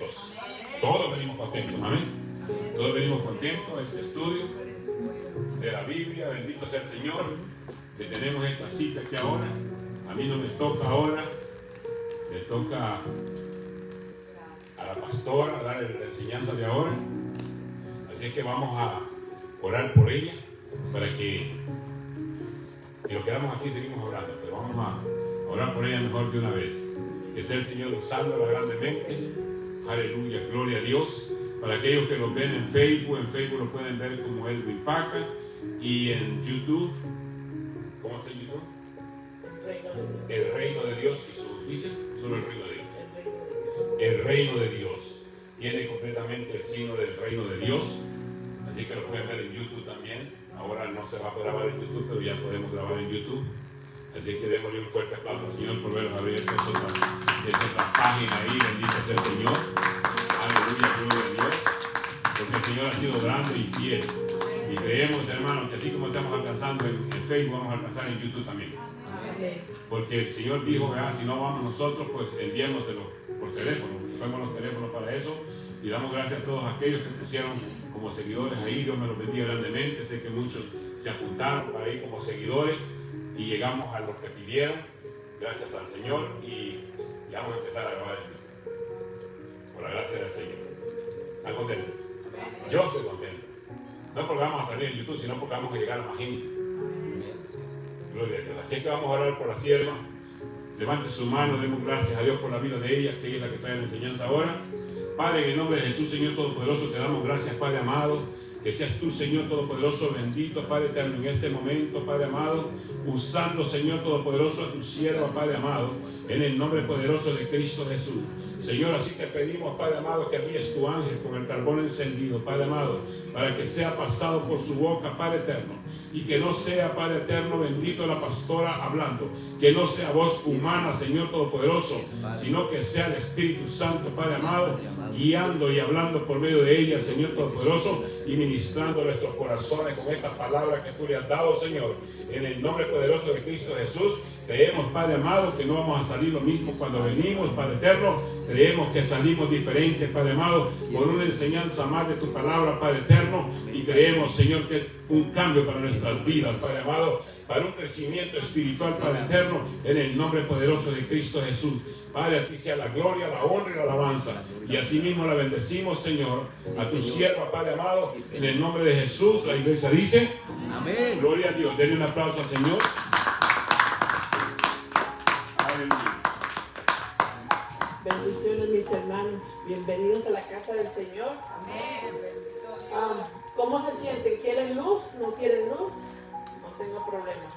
contentos. Todos venimos contentos, amén. Todos venimos contentos a este estudio de la Biblia. Bendito sea el Señor, que tenemos esta cita aquí ahora. A mí no me toca ahora, le toca a la pastora darle la enseñanza de ahora. Así que vamos a orar por ella, para que, si lo quedamos aquí seguimos orando, pero vamos a orar por ella mejor de una vez. Que sea el Señor usándola grandemente. Aleluya, gloria a Dios. Para aquellos que lo ven en Facebook lo pueden ver como Edwin Paca. Y en YouTube, ¿cómo está en YouTube? El reino de Dios y su justicia. Solo el reino de Dios. El reino de Dios. Tiene completamente el signo del reino de Dios. Así que lo pueden ver en YouTube también. Ahora no se va a poder grabar en YouTube, pero ya podemos grabar en YouTube. Así que démosle un fuerte aplauso al Señor por verlos abierto esa página ahí. Bendito sea el Señor. Aleluya, gloria a Dios. Porque el Señor ha sido grande y fiel. Y creemos, hermanos, que así como estamos alcanzando en Facebook, vamos a alcanzar en YouTube también. Porque el Señor dijo, si no vamos nosotros, pues enviémoselo por teléfono. Usamos los teléfonos para eso. Y damos gracias a todos aquellos que pusieron como seguidores ahí. Dios me los bendiga grandemente. Sé que muchos se apuntaron para ir como seguidores. Y llegamos a los que pidieron, gracias al Señor, y ya vamos a empezar a grabar el video. Por la gracia del Señor. ¿Están contentos? Yo estoy contento. No porque vamos a salir en YouTube, sino porque vamos a llegar a más gente. Gloria a Dios. Así que vamos a orar por la sierva. Levante su mano, demos gracias a Dios por la vida de ella, que ella es la que trae la enseñanza ahora. Padre, en el nombre de Jesús, Señor Todopoderoso, te damos gracias, Padre amado. Que seas tú, Señor Todopoderoso, bendito, Padre eterno, en este momento, Padre amado, usando, Señor Todopoderoso, a tu sierva, Padre amado, en el nombre poderoso de Cristo Jesús. Señor, así te pedimos, Padre amado, que envíes tu ángel con el carbón encendido, Padre amado, para que sea pasado por su boca, Padre eterno. Y que no sea, Padre eterno, bendito la pastora hablando, que no sea voz humana, Señor Todopoderoso, sino que sea el Espíritu Santo, Padre amado, guiando y hablando por medio de ella, Señor Todopoderoso, y ministrando nuestros corazones con estas palabras que tú le has dado, Señor, en el nombre poderoso de Cristo Jesús. Creemos, Padre amado, que no vamos a salir lo mismo cuando venimos, Padre eterno. Creemos que salimos diferentes, Padre amado, por una enseñanza más de tu palabra, Padre eterno. Y creemos, Señor, que es un cambio para nuestras vidas, Padre amado, para un crecimiento espiritual, Padre eterno, en el nombre poderoso de Cristo Jesús. Padre, a ti sea la gloria, la honra y la alabanza. Y así mismo la bendecimos, Señor, a tu sierva, Padre amado, en el nombre de Jesús. La iglesia dice, amén. Gloria a Dios. Denle un aplauso al Señor. Bendiciones, mis hermanos. Bienvenidos a la casa del Señor. ¿Cómo se sienten? ¿Quieren luz? ¿No quieren luz? No tengo problema.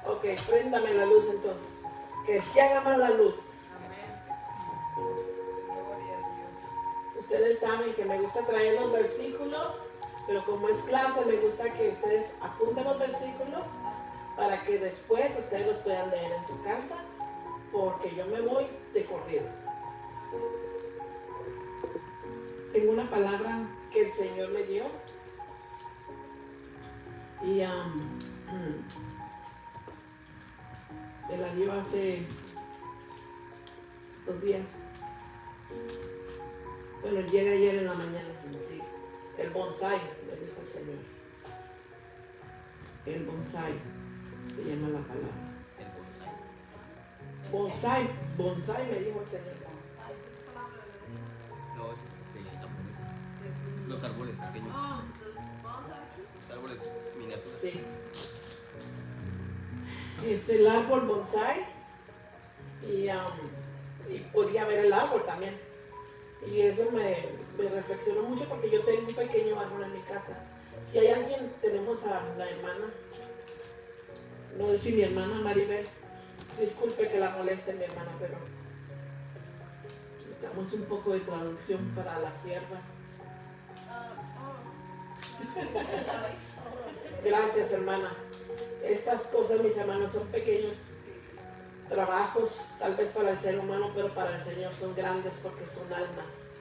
Ok, préndame la luz entonces. Que se haga más la luz. Ustedes saben que me gusta traer los versículos, pero como es clase, me gusta que ustedes apunten los versículos para que después ustedes los puedan leer en su casa, porque yo me voy de corrido. Tengo una palabra que el Señor me dio y me la dio hace 2 días. Bueno, llega ayer en la mañana, sí. El bonsai, me dijo el Señor. El bonsai se llama la palabra. Bonsai, bonsai me dijo el Señor. No, ese es japonesa. Es los árboles pequeños. Los árboles miniaturas. Sí. Es el árbol bonsai y podía ver el árbol también. Y eso me reflexionó mucho porque yo tengo un pequeño árbol en mi casa. Si hay alguien, tenemos a la hermana, no sé si mi hermana Maribel, disculpe que la moleste mi hermana, pero necesitamos un poco de traducción para la sierva. Gracias, hermana. Estas cosas, mis hermanos, son pequeños trabajos, tal vez para el ser humano, pero para el Señor son grandes porque son almas.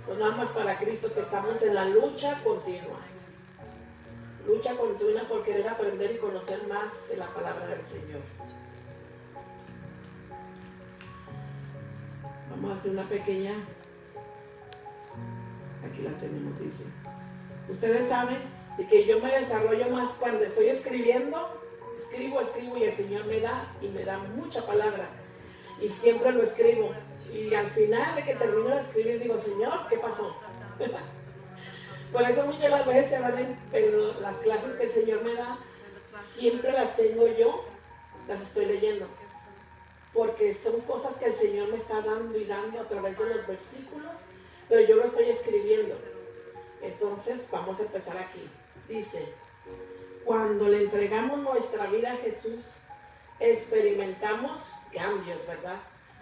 Son almas para Cristo, que estamos en la lucha continua. Lucha continua por querer aprender y conocer más de la palabra del Señor. Vamos a hacer una pequeña Aquí la tenemos, dice. Ustedes saben de que yo me desarrollo más cuando estoy escribiendo. Escribo y el Señor me da mucha palabra. Y siempre lo escribo. Y al final de que termino de escribir digo, Señor, ¿qué pasó? Por eso muchas de las veces se van pero las clases que el Señor me da, siempre las tengo yo, las estoy leyendo. Porque son cosas que el Señor me está dando y dando a través de los versículos, pero yo lo estoy escribiendo. Entonces vamos a empezar aquí. Dice, cuando le entregamos nuestra vida a Jesús, experimentamos cambios, ¿verdad?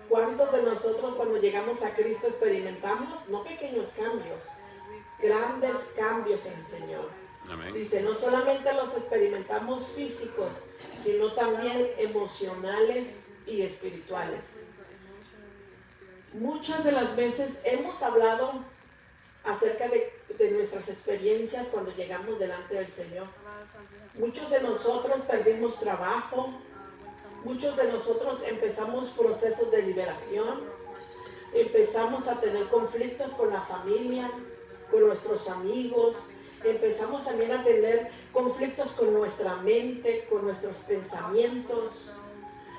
¿Cuántos de nosotros cuando llegamos a Cristo experimentamos, no pequeños cambios, grandes cambios en el Señor? Amén. Dice, no solamente los experimentamos físicos, sino también emocionales y espirituales. Muchas de las veces hemos hablado acerca de nuestras experiencias cuando llegamos delante del Señor. Muchos de nosotros perdimos trabajo, muchos de nosotros empezamos procesos de liberación, empezamos a tener conflictos con la familia, con nuestros amigos, empezamos también a tener conflictos con nuestra mente, con nuestros pensamientos.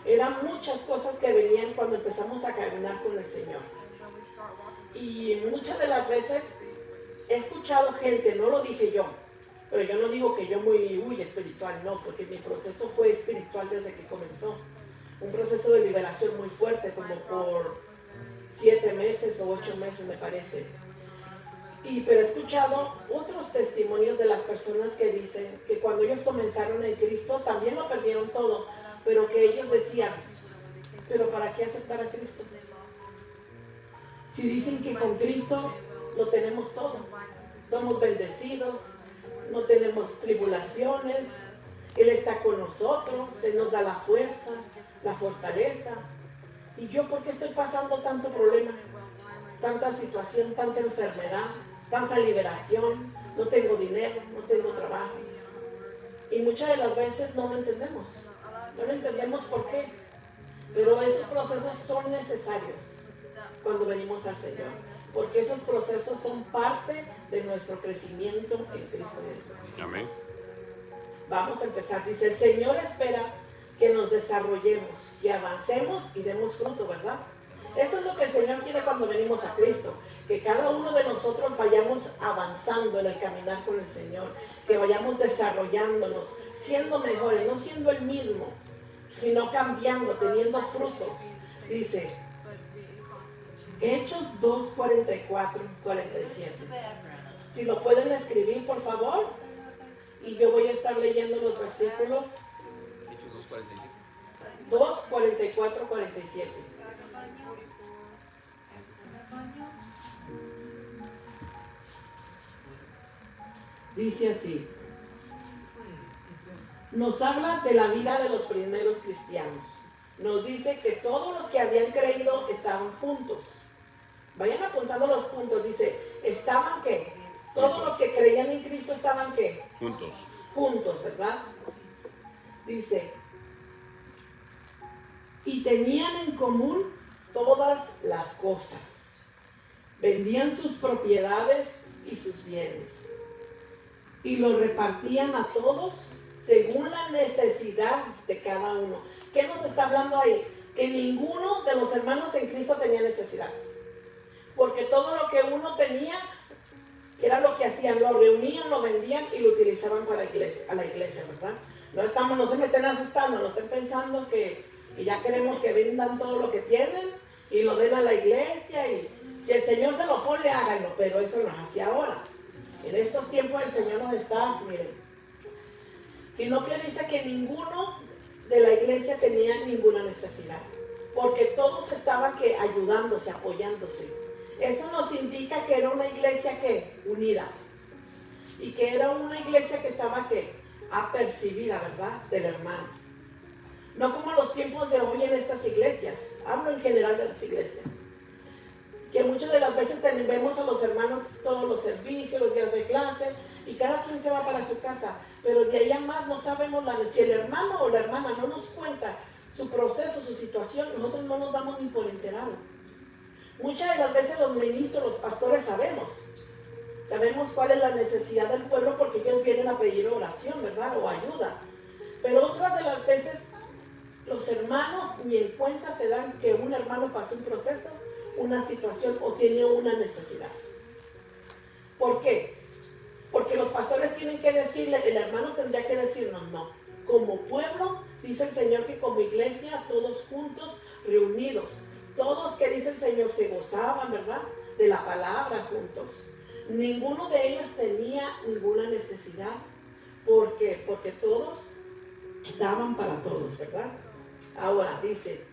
Eran muchas cosas que venían cuando empezamos a caminar con el Señor. Y muchas de las veces he escuchado gente, no lo dije yo, pero yo no digo que yo muy espiritual, no, porque mi proceso fue espiritual desde que comenzó. Un proceso de liberación muy fuerte, como por 7 meses o 8 meses me parece. Pero he escuchado otros testimonios de las personas que dicen que cuando ellos comenzaron en Cristo también lo perdieron todo, pero que ellos decían, pero ¿para qué aceptar a Cristo? Si dicen que con Cristo lo tenemos todo, somos bendecidos, no tenemos tribulaciones, Él está con nosotros, Él nos da la fuerza, la fortaleza. ¿Y yo por qué estoy pasando tanto problema, tanta situación, tanta enfermedad, tanta liberación? No tengo dinero, no tengo trabajo. Y muchas de las veces no lo entendemos. No lo entendemos por qué. Pero esos procesos son necesarios cuando venimos al Señor. Porque esos procesos son parte de nuestro crecimiento en Cristo Jesús. Amén. Vamos a empezar. Dice, el Señor espera que nos desarrollemos, que avancemos y demos fruto, ¿verdad? Eso es lo que el Señor quiere cuando venimos a Cristo. Que cada uno de nosotros vayamos avanzando en el caminar con el Señor. Que vayamos desarrollándonos, siendo mejores, no siendo el mismo, sino cambiando, teniendo frutos. Dice, Hechos 2, 44, 47. Si lo pueden escribir, por favor. Y yo voy a estar leyendo los versículos. Hechos 2, 47. 2, 44, 47. Dice así. Nos habla de la vida de los primeros cristianos. Nos dice que todos los que habían creído estaban juntos. Vayan apuntando los puntos. Dice, ¿estaban qué? Todos los que creían en Cristo estaban qué? Juntos. Juntos, ¿verdad? Dice, y tenían en común todas las cosas. Vendían sus propiedades y sus bienes. Y los repartían a todos según la necesidad de cada uno. ¿Qué nos está hablando ahí? Que ninguno de los hermanos en Cristo tenía necesidad. Porque todo lo que uno tenía era lo que hacían, lo reunían, lo vendían y lo utilizaban para a la iglesia, ¿verdad? No se me estén asustando, no estén pensando que ya queremos que vendan todo lo que tienen y lo den a la iglesia, y si el Señor se lo pone, háganlo, pero eso no es así ahora. En estos tiempos el Señor nos está, miren, sino que dice que ninguno de la iglesia tenía ninguna necesidad, porque todos estaban ayudándose, apoyándose. Eso nos indica que era una iglesia unida, y que era una iglesia que estaba apercibida, ¿verdad?, del hermano. No como los tiempos de hoy en estas iglesias, hablo en general de las iglesias, que muchas de las veces vemos a los hermanos todos los servicios, los días de clase, y cada quien se va para su casa, pero de allá más no sabemos si el hermano o la hermana no nos cuenta su proceso, su situación, nosotros no nos damos ni por enterado. Muchas de las veces los ministros, los pastores sabemos, Sabemos cuál es la necesidad del pueblo porque ellos vienen a pedir oración, ¿verdad? O ayuda. Pero otras de las veces los hermanos ni en cuenta se dan que un hermano pasó un proceso, una situación o tiene una necesidad. ¿Por qué? Porque los pastores tienen que decirle, el hermano tendría que decirnos, no. Como pueblo, dice el Señor que como iglesia, todos juntos, reunidos, todos que dice el Señor se gozaban, ¿verdad? De la palabra juntos. Ninguno de ellos tenía ninguna necesidad. ¿Por qué? Porque todos daban para todos, ¿verdad? Ahora dice,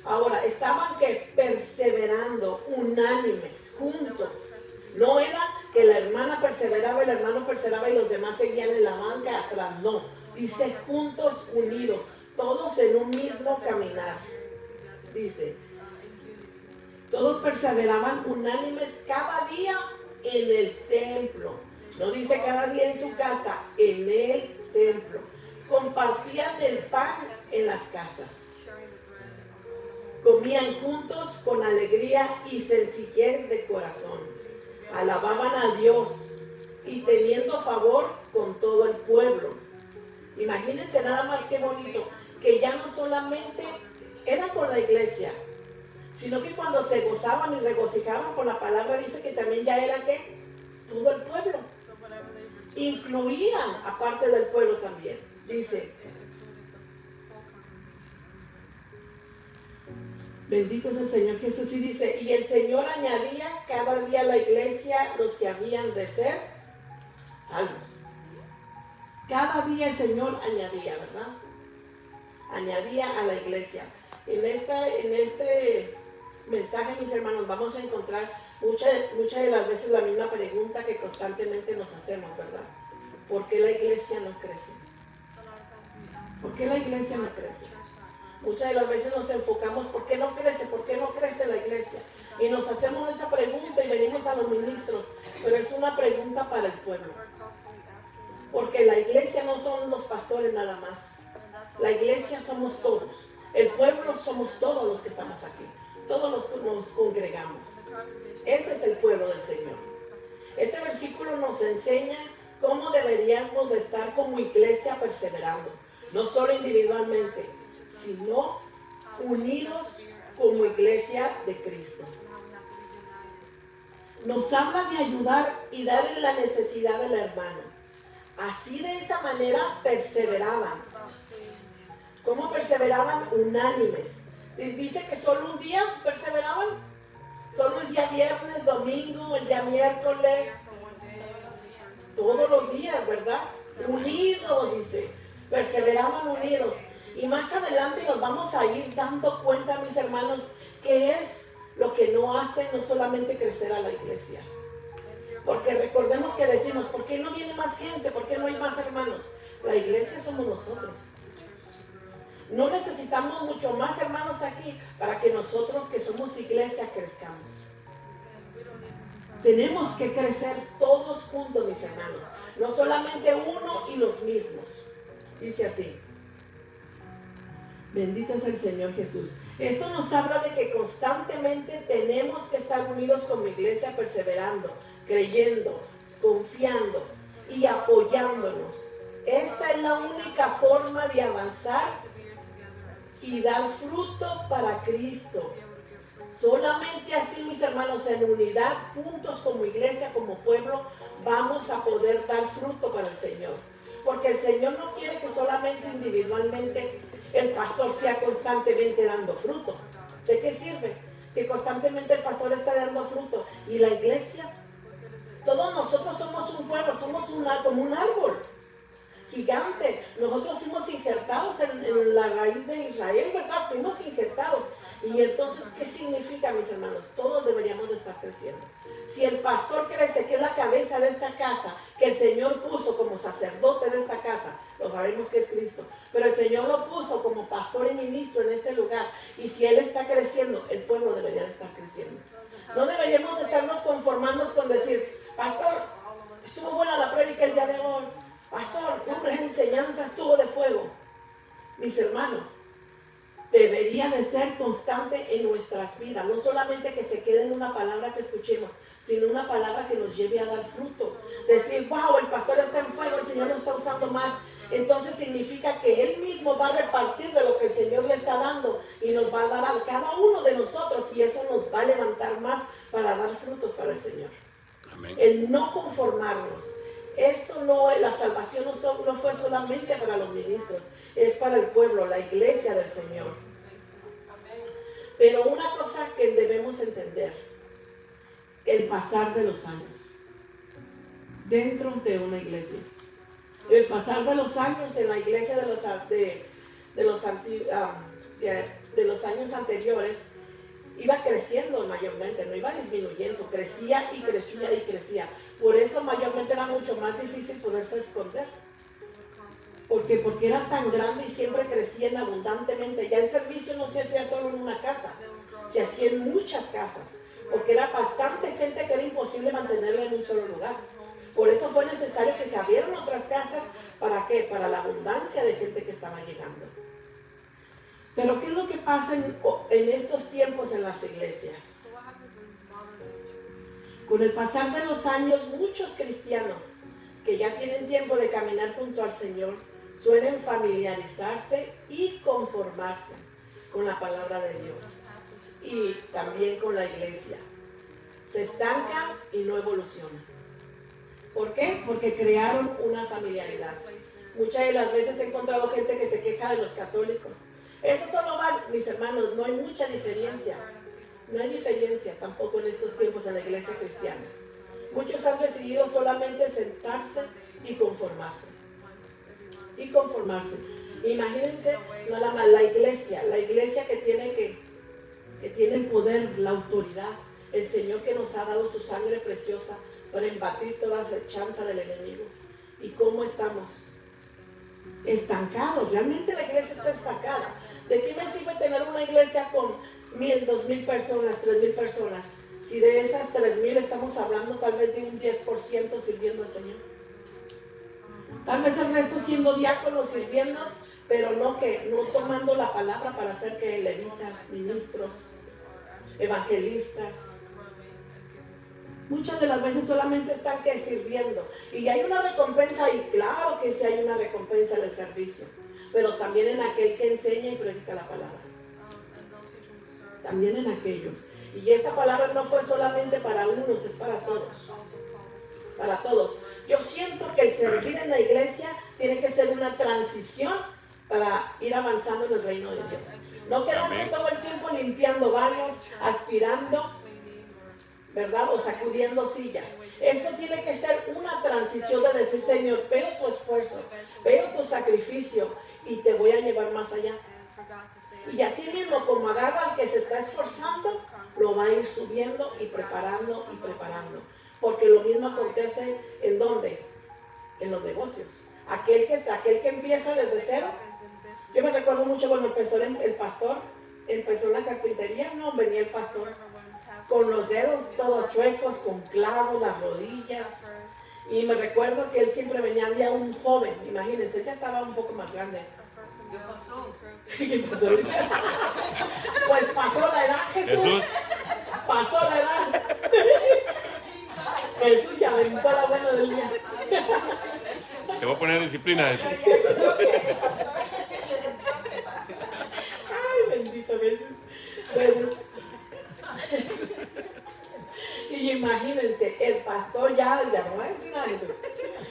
ahora estaban que perseverando, unánimes, juntos. No era que la hermana perseveraba, el hermano perseveraba y los demás seguían en la banca atrás, no. Dice juntos, unidos, todos en un mismo caminar. Dice, todos perseveraban unánimes cada día en el templo. No dice cada día en su casa, en el templo. Compartían el pan en las casas. Comían juntos con alegría y sencillez de corazón. Alababan a Dios y teniendo favor con todo el pueblo. Imagínense nada más qué bonito, que ya no solamente era con la iglesia, sino que cuando se gozaban y regocijaban por la palabra, dice que también ya era ¿qué? Todo el pueblo. Incluían aparte del pueblo también. Dice, bendito es el Señor Jesús. Y dice, y el Señor añadía cada día a la iglesia los que habían de ser salvos. Cada día el Señor añadía, ¿verdad? Añadía a la iglesia. En este mensaje, mis hermanos, vamos a encontrar muchas de las veces la misma pregunta que constantemente nos hacemos, ¿verdad? ¿Por qué la iglesia no crece? ¿Por qué la iglesia no crece? Muchas de las veces nos enfocamos, ¿por qué no crece? ¿Por qué no crece la iglesia? Y nos hacemos esa pregunta y venimos a los ministros, pero es una pregunta para el pueblo. Porque la iglesia no son los pastores nada más. La iglesia somos todos. El pueblo somos todos los que estamos aquí. Todos nos congregamos. Ese es el pueblo del Señor. Este versículo nos enseña cómo deberíamos de estar como iglesia perseverando. No solo individualmente, sino unidos como iglesia de Cristo. Nos habla de ayudar y dar en la necesidad del hermano. Así de esa manera perseveraban. ¿Cómo perseveraban? Unánimes. Dice que solo un día perseveraban. Solo el día viernes, domingo, el día miércoles. Todos los días, ¿verdad? Unidos, dice. Perseveraban unidos. Y más adelante nos vamos a ir dando cuenta, mis hermanos, que es lo que no hace no solamente crecer a la iglesia. Porque recordemos que decimos, ¿por qué no viene más gente? ¿Por qué no hay más hermanos? La iglesia somos nosotros. No necesitamos mucho más hermanos aquí para que nosotros que somos iglesia crezcamos. Tenemos que crecer todos juntos, mis hermanos. No solamente uno y los mismos. Dice así. Bendito es el Señor Jesús. Esto nos habla de que constantemente tenemos que estar unidos como iglesia, perseverando, creyendo, confiando y apoyándonos. Esta es la única forma de avanzar y dar fruto para Cristo. Solamente así, mis hermanos, en unidad, juntos como iglesia, como pueblo, vamos a poder dar fruto para el Señor. Porque el Señor no quiere que solamente individualmente el pastor sea constantemente dando fruto. ¿De qué sirve? Que constantemente el pastor esté dando fruto. Y la iglesia, todos nosotros somos un pueblo, somos como un árbol gigante. Nosotros fuimos injertados en la raíz de Israel, ¿verdad? Fuimos injertados. Y entonces, ¿qué significa, mis hermanos? Todos deberíamos de estar creciendo. Si el pastor crece, que es la cabeza de esta casa, que el Señor puso como sacerdote de esta casa, lo sabemos que es Cristo, pero el Señor lo puso como pastor y ministro en este lugar, y si Él está creciendo, el pueblo debería de estar creciendo. No deberíamos de estarnos conformando con decir, pastor, estuvo buena la prédica el día de hoy, pastor, hombre, la enseñanza estuvo de fuego. Mis hermanos, deberían de ser constante en nuestras vidas. No solamente que se quede en una palabra que escuchemos, sino una palabra que nos lleve a dar fruto. Decir, wow, el pastor está en fuego, el Señor lo está usando más. Entonces significa que Él mismo va a repartir de lo que el Señor le está dando y nos va a dar a cada uno de nosotros, y eso nos va a levantar más para dar frutos para el Señor. Amén. El no conformarnos. Esto no, la salvación no fue solamente para los ministros, es para el pueblo, la iglesia del Señor. Pero una cosa que debemos entender, el pasar de los años dentro de una iglesia. El pasar de los años en la iglesia de los años anteriores iba creciendo mayormente, no iba disminuyendo, crecía y crecía y crecía. Por eso mayormente era mucho más difícil poderse esconder. Porque era tan grande y siempre crecían abundantemente. Ya el servicio no se hacía solo en una casa, se hacía en muchas casas, porque era bastante gente que era imposible mantenerla en un solo lugar. Por eso fue necesario que se abrieran otras casas. ¿Para qué? Para la abundancia de gente que estaba llegando. Pero ¿qué es lo que pasa en estos tiempos en las iglesias? Con el pasar de los años, muchos cristianos que ya tienen tiempo de caminar junto al Señor suelen familiarizarse y conformarse con la palabra de Dios y también con la iglesia. Se estancan y no evolucionan. ¿Por qué? Porque crearon una familiaridad. Muchas de las veces he encontrado gente que se queja de los católicos. Eso solo va, mis hermanos, no hay mucha diferencia. No hay diferencia tampoco en estos tiempos en la iglesia cristiana. Muchos han decidido solamente sentarse y conformarse. Y conformarse. Imagínense nada más la iglesia que tiene el poder, la autoridad, el Señor que nos ha dado su sangre preciosa para embatir toda acechanza del enemigo. ¿Y cómo estamos? Estancados. Realmente la iglesia está estancada. ¿De qué me sirve tener una iglesia con 1,000, 2,000 personas, 3,000 personas? Si de esas 3,000 estamos hablando tal vez de un 10% sirviendo al Señor. Tal vez el resto siendo diáconos sirviendo, pero no tomando la palabra para ser que levitas, ministros, evangelistas. Muchas de las veces solamente están sirviendo. Y hay una recompensa, y claro que sí hay una recompensa en el servicio, pero también en aquel que enseña y predica la palabra. También en aquellos. Y esta palabra no fue solamente para unos, es para todos. Para todos. Yo siento que el servir en la iglesia tiene que ser una transición para ir avanzando en el reino de Dios. No quedarse todo el tiempo limpiando baños, aspirando, ¿verdad? O sacudiendo sillas. Eso tiene que ser una transición de decir, Señor, veo tu esfuerzo, veo tu sacrificio y te voy a llevar más allá. Y así mismo, como agarra al que se está esforzando, lo va a ir subiendo y preparando y preparando. Porque lo mismo acontece ¿en dónde? En los negocios. Aquel que empieza desde cero. Yo me recuerdo mucho cuando empezó el pastor, empezó la carpintería, no venía el pastor con los dedos todos chuecos, con clavos, las rodillas. Y me recuerdo que él siempre venía, había un joven, imagínense, él ya estaba un poco más grande. ¿Qué pasó? Pues pasó la edad, Jesús. Pasó la edad. Jesús ya aventó la buena del día. Te voy a poner disciplina a eso. Ay, bendito Jesús. Bueno. Y imagínense, el pastor ya no va a decir nada de eso.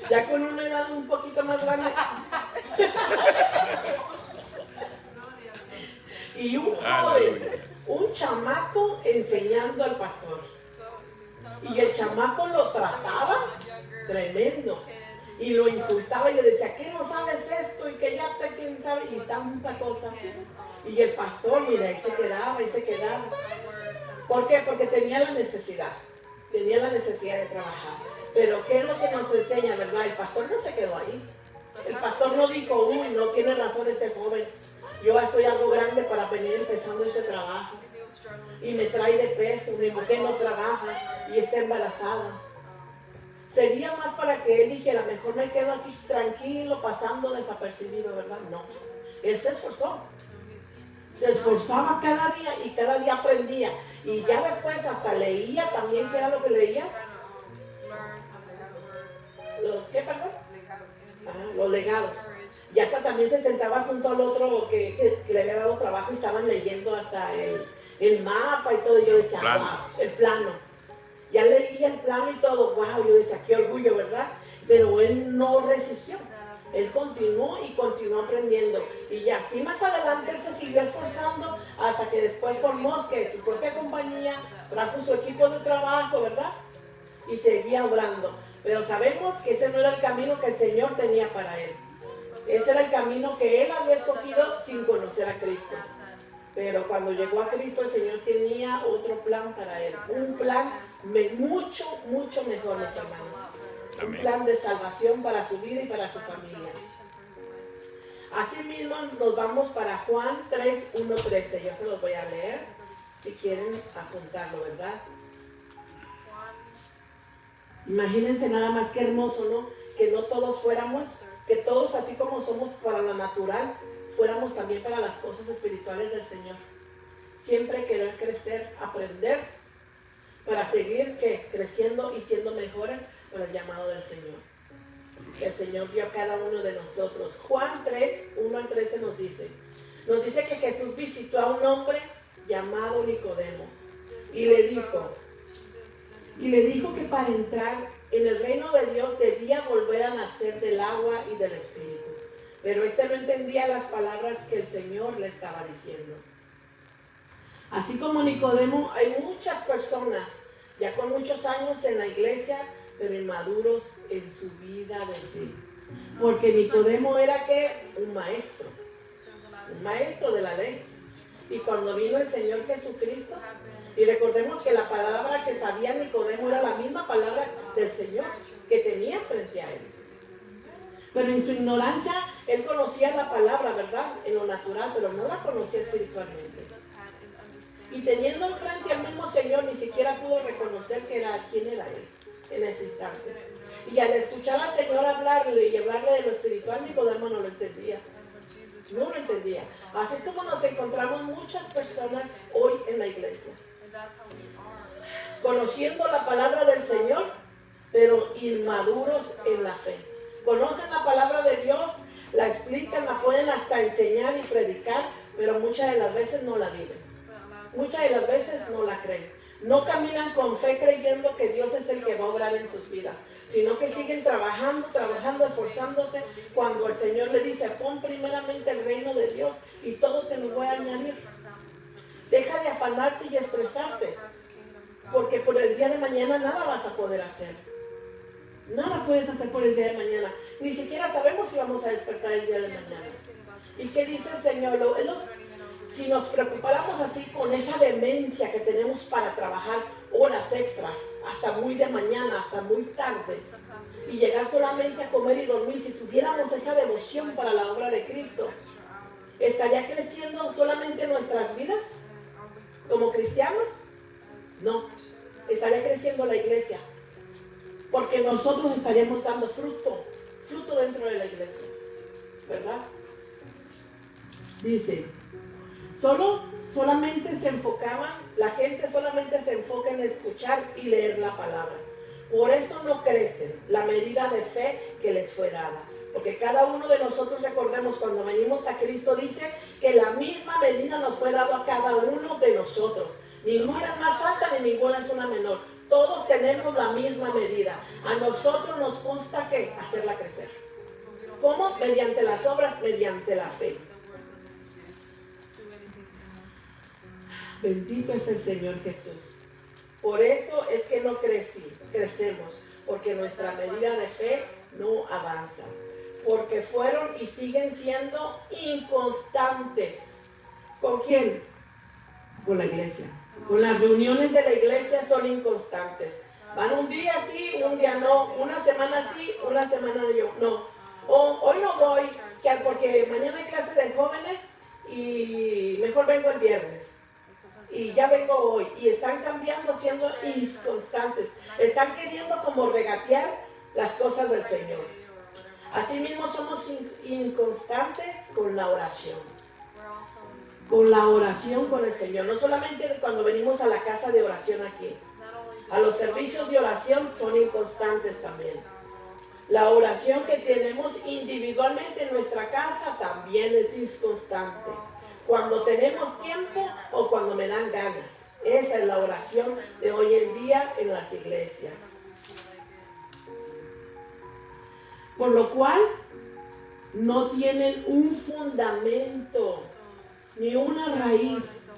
Ya con una edad un poquito más grande. Y un joven, un chamaco enseñando al pastor. Y el chamaco lo trataba tremendo. Y lo insultaba y le decía, ¿qué no sabes esto? Y que ya te quién sabe, y tanta cosa. Y el pastor, mira, y se quedaba. ¿Por qué? Porque tenía la necesidad de trabajar. Pero ¿qué es lo que nos enseña, verdad? El pastor no se quedó ahí. El pastor no dijo, uy, no tiene razón este joven. Yo estoy algo grande para venir empezando ese trabajo. Y me trae de peso, mi mujer no trabaja y está embarazada. Sería más para que él dijera, mejor me quedo aquí tranquilo, pasando desapercibido, ¿verdad? No. Él se esforzó. Se esforzaba cada día y cada día aprendía. Y ya después hasta leía también. ¿Qué era lo que leías? ¿Los qué, perdón? Los legados. Y hasta también se sentaba junto al otro que le había dado trabajo y estaban leyendo hasta el mapa y todo. Y yo decía, wow, el plano. Ya leía el plano y todo, wow, yo decía, qué orgullo, ¿verdad? Pero él no resistió. Él continuó y continuó aprendiendo. Y así más adelante él se siguió esforzando hasta que después formó su propia compañía, trajo su equipo de trabajo, ¿verdad? Y seguía obrando. Pero sabemos que ese no era el camino que el Señor tenía para él. Ese era el camino que él había escogido sin conocer a Cristo. Pero cuando llegó a Cristo, el Señor tenía otro plan para él. Un plan mucho, mucho mejor, mis hermanos. Un plan de salvación para su vida y para su familia. Asimismo, nos vamos para Juan 3, 1, 13. Yo se los voy a leer, si quieren apuntarlo, ¿verdad? Imagínense nada más que hermoso, ¿no? Que no todos fuéramos, que todos así como somos para lo natural, fuéramos también para las cosas espirituales del Señor. Siempre querer crecer, aprender, para seguir creciendo y siendo mejores por el llamado del Señor. El Señor dio a cada uno de nosotros. Juan 3, 1 al 13 nos dice que Jesús visitó a un hombre llamado Nicodemo y le dijo que para entrar en el reino de Dios debía volver a nacer del agua y del Espíritu. Pero no entendía las palabras que el Señor le estaba diciendo. Así como Nicodemo, hay muchas personas ya con muchos años en la iglesia, pero inmaduros en su vida de fe. Porque Nicodemo era un maestro de la ley. Y cuando vino el Señor Jesucristo, y recordemos que la palabra que sabía Nicodemo era la misma palabra del Señor que tenía frente a él. Pero en su ignorancia, él conocía la palabra, ¿verdad? En lo natural, pero no la conocía espiritualmente. Y teniendo enfrente al mismo Señor, ni siquiera pudo reconocer quién era él en ese instante. Y al escuchar al Señor hablarle y hablarle de lo espiritual, Nicodemo no lo entendía. No lo entendía. Así es como nos encontramos muchas personas hoy en la iglesia. Conociendo la palabra del Señor, pero inmaduros en la fe. Conocen la palabra de Dios, la explican, la pueden hasta enseñar y predicar, pero muchas de las veces no la viven. Muchas de las veces no la creen. No caminan con fe creyendo que Dios es el que va a obrar en sus vidas, sino que siguen trabajando, esforzándose, cuando el Señor le dice, pon primeramente el reino de Dios y todo te lo voy a añadir. Deja de afanarte y estresarte, porque por el día de mañana nada vas a poder hacer. Nada puedes hacer por el día de mañana. Ni siquiera sabemos si vamos a despertar el día de mañana. ¿Y qué dice el Señor? Si nos preocupáramos así con esa vehemencia que tenemos para trabajar horas extras, hasta muy de mañana, hasta muy tarde, y llegar solamente a comer y dormir, si tuviéramos esa devoción para la obra de Cristo, ¿estaría creciendo solamente nuestras vidas como cristianos? No, estaría creciendo la iglesia, porque nosotros estaríamos dando fruto dentro de la iglesia, ¿verdad? Dice, la gente solamente se enfoca en escuchar y leer la palabra. Por eso no crecen la medida de fe que les fue dada. Porque cada uno de nosotros, recordemos, cuando venimos a Cristo, dice que la misma medida nos fue dada a cada uno de nosotros. Ninguna es más alta ni ninguna es una menor. Todos tenemos la misma medida. A nosotros nos consta que hacerla crecer. ¿Cómo? Mediante las obras, mediante la fe. Bendito es el Señor Jesús. Por eso es que no crecemos, porque nuestra medida de fe no avanza. Porque fueron y siguen siendo inconstantes. ¿Con quién? Con la iglesia. Con las reuniones de la iglesia son inconstantes. Van un día sí, un día no. Una semana sí, una semana no. Hoy no voy, porque mañana hay clase de jóvenes y mejor vengo el viernes. Y ya vengo hoy. Y están cambiando, siendo inconstantes. Están queriendo como regatear las cosas del Señor. Asimismo somos inconstantes con la oración. con la oración con el Señor. No solamente cuando venimos a la casa de oración aquí. A los servicios de oración son inconstantes también. La oración que tenemos individualmente en nuestra casa también es inconstante. Cuando tenemos tiempo o cuando me dan ganas. Esa es la oración de hoy en día en las iglesias. Por lo cual no tienen un fundamento ni una raíz.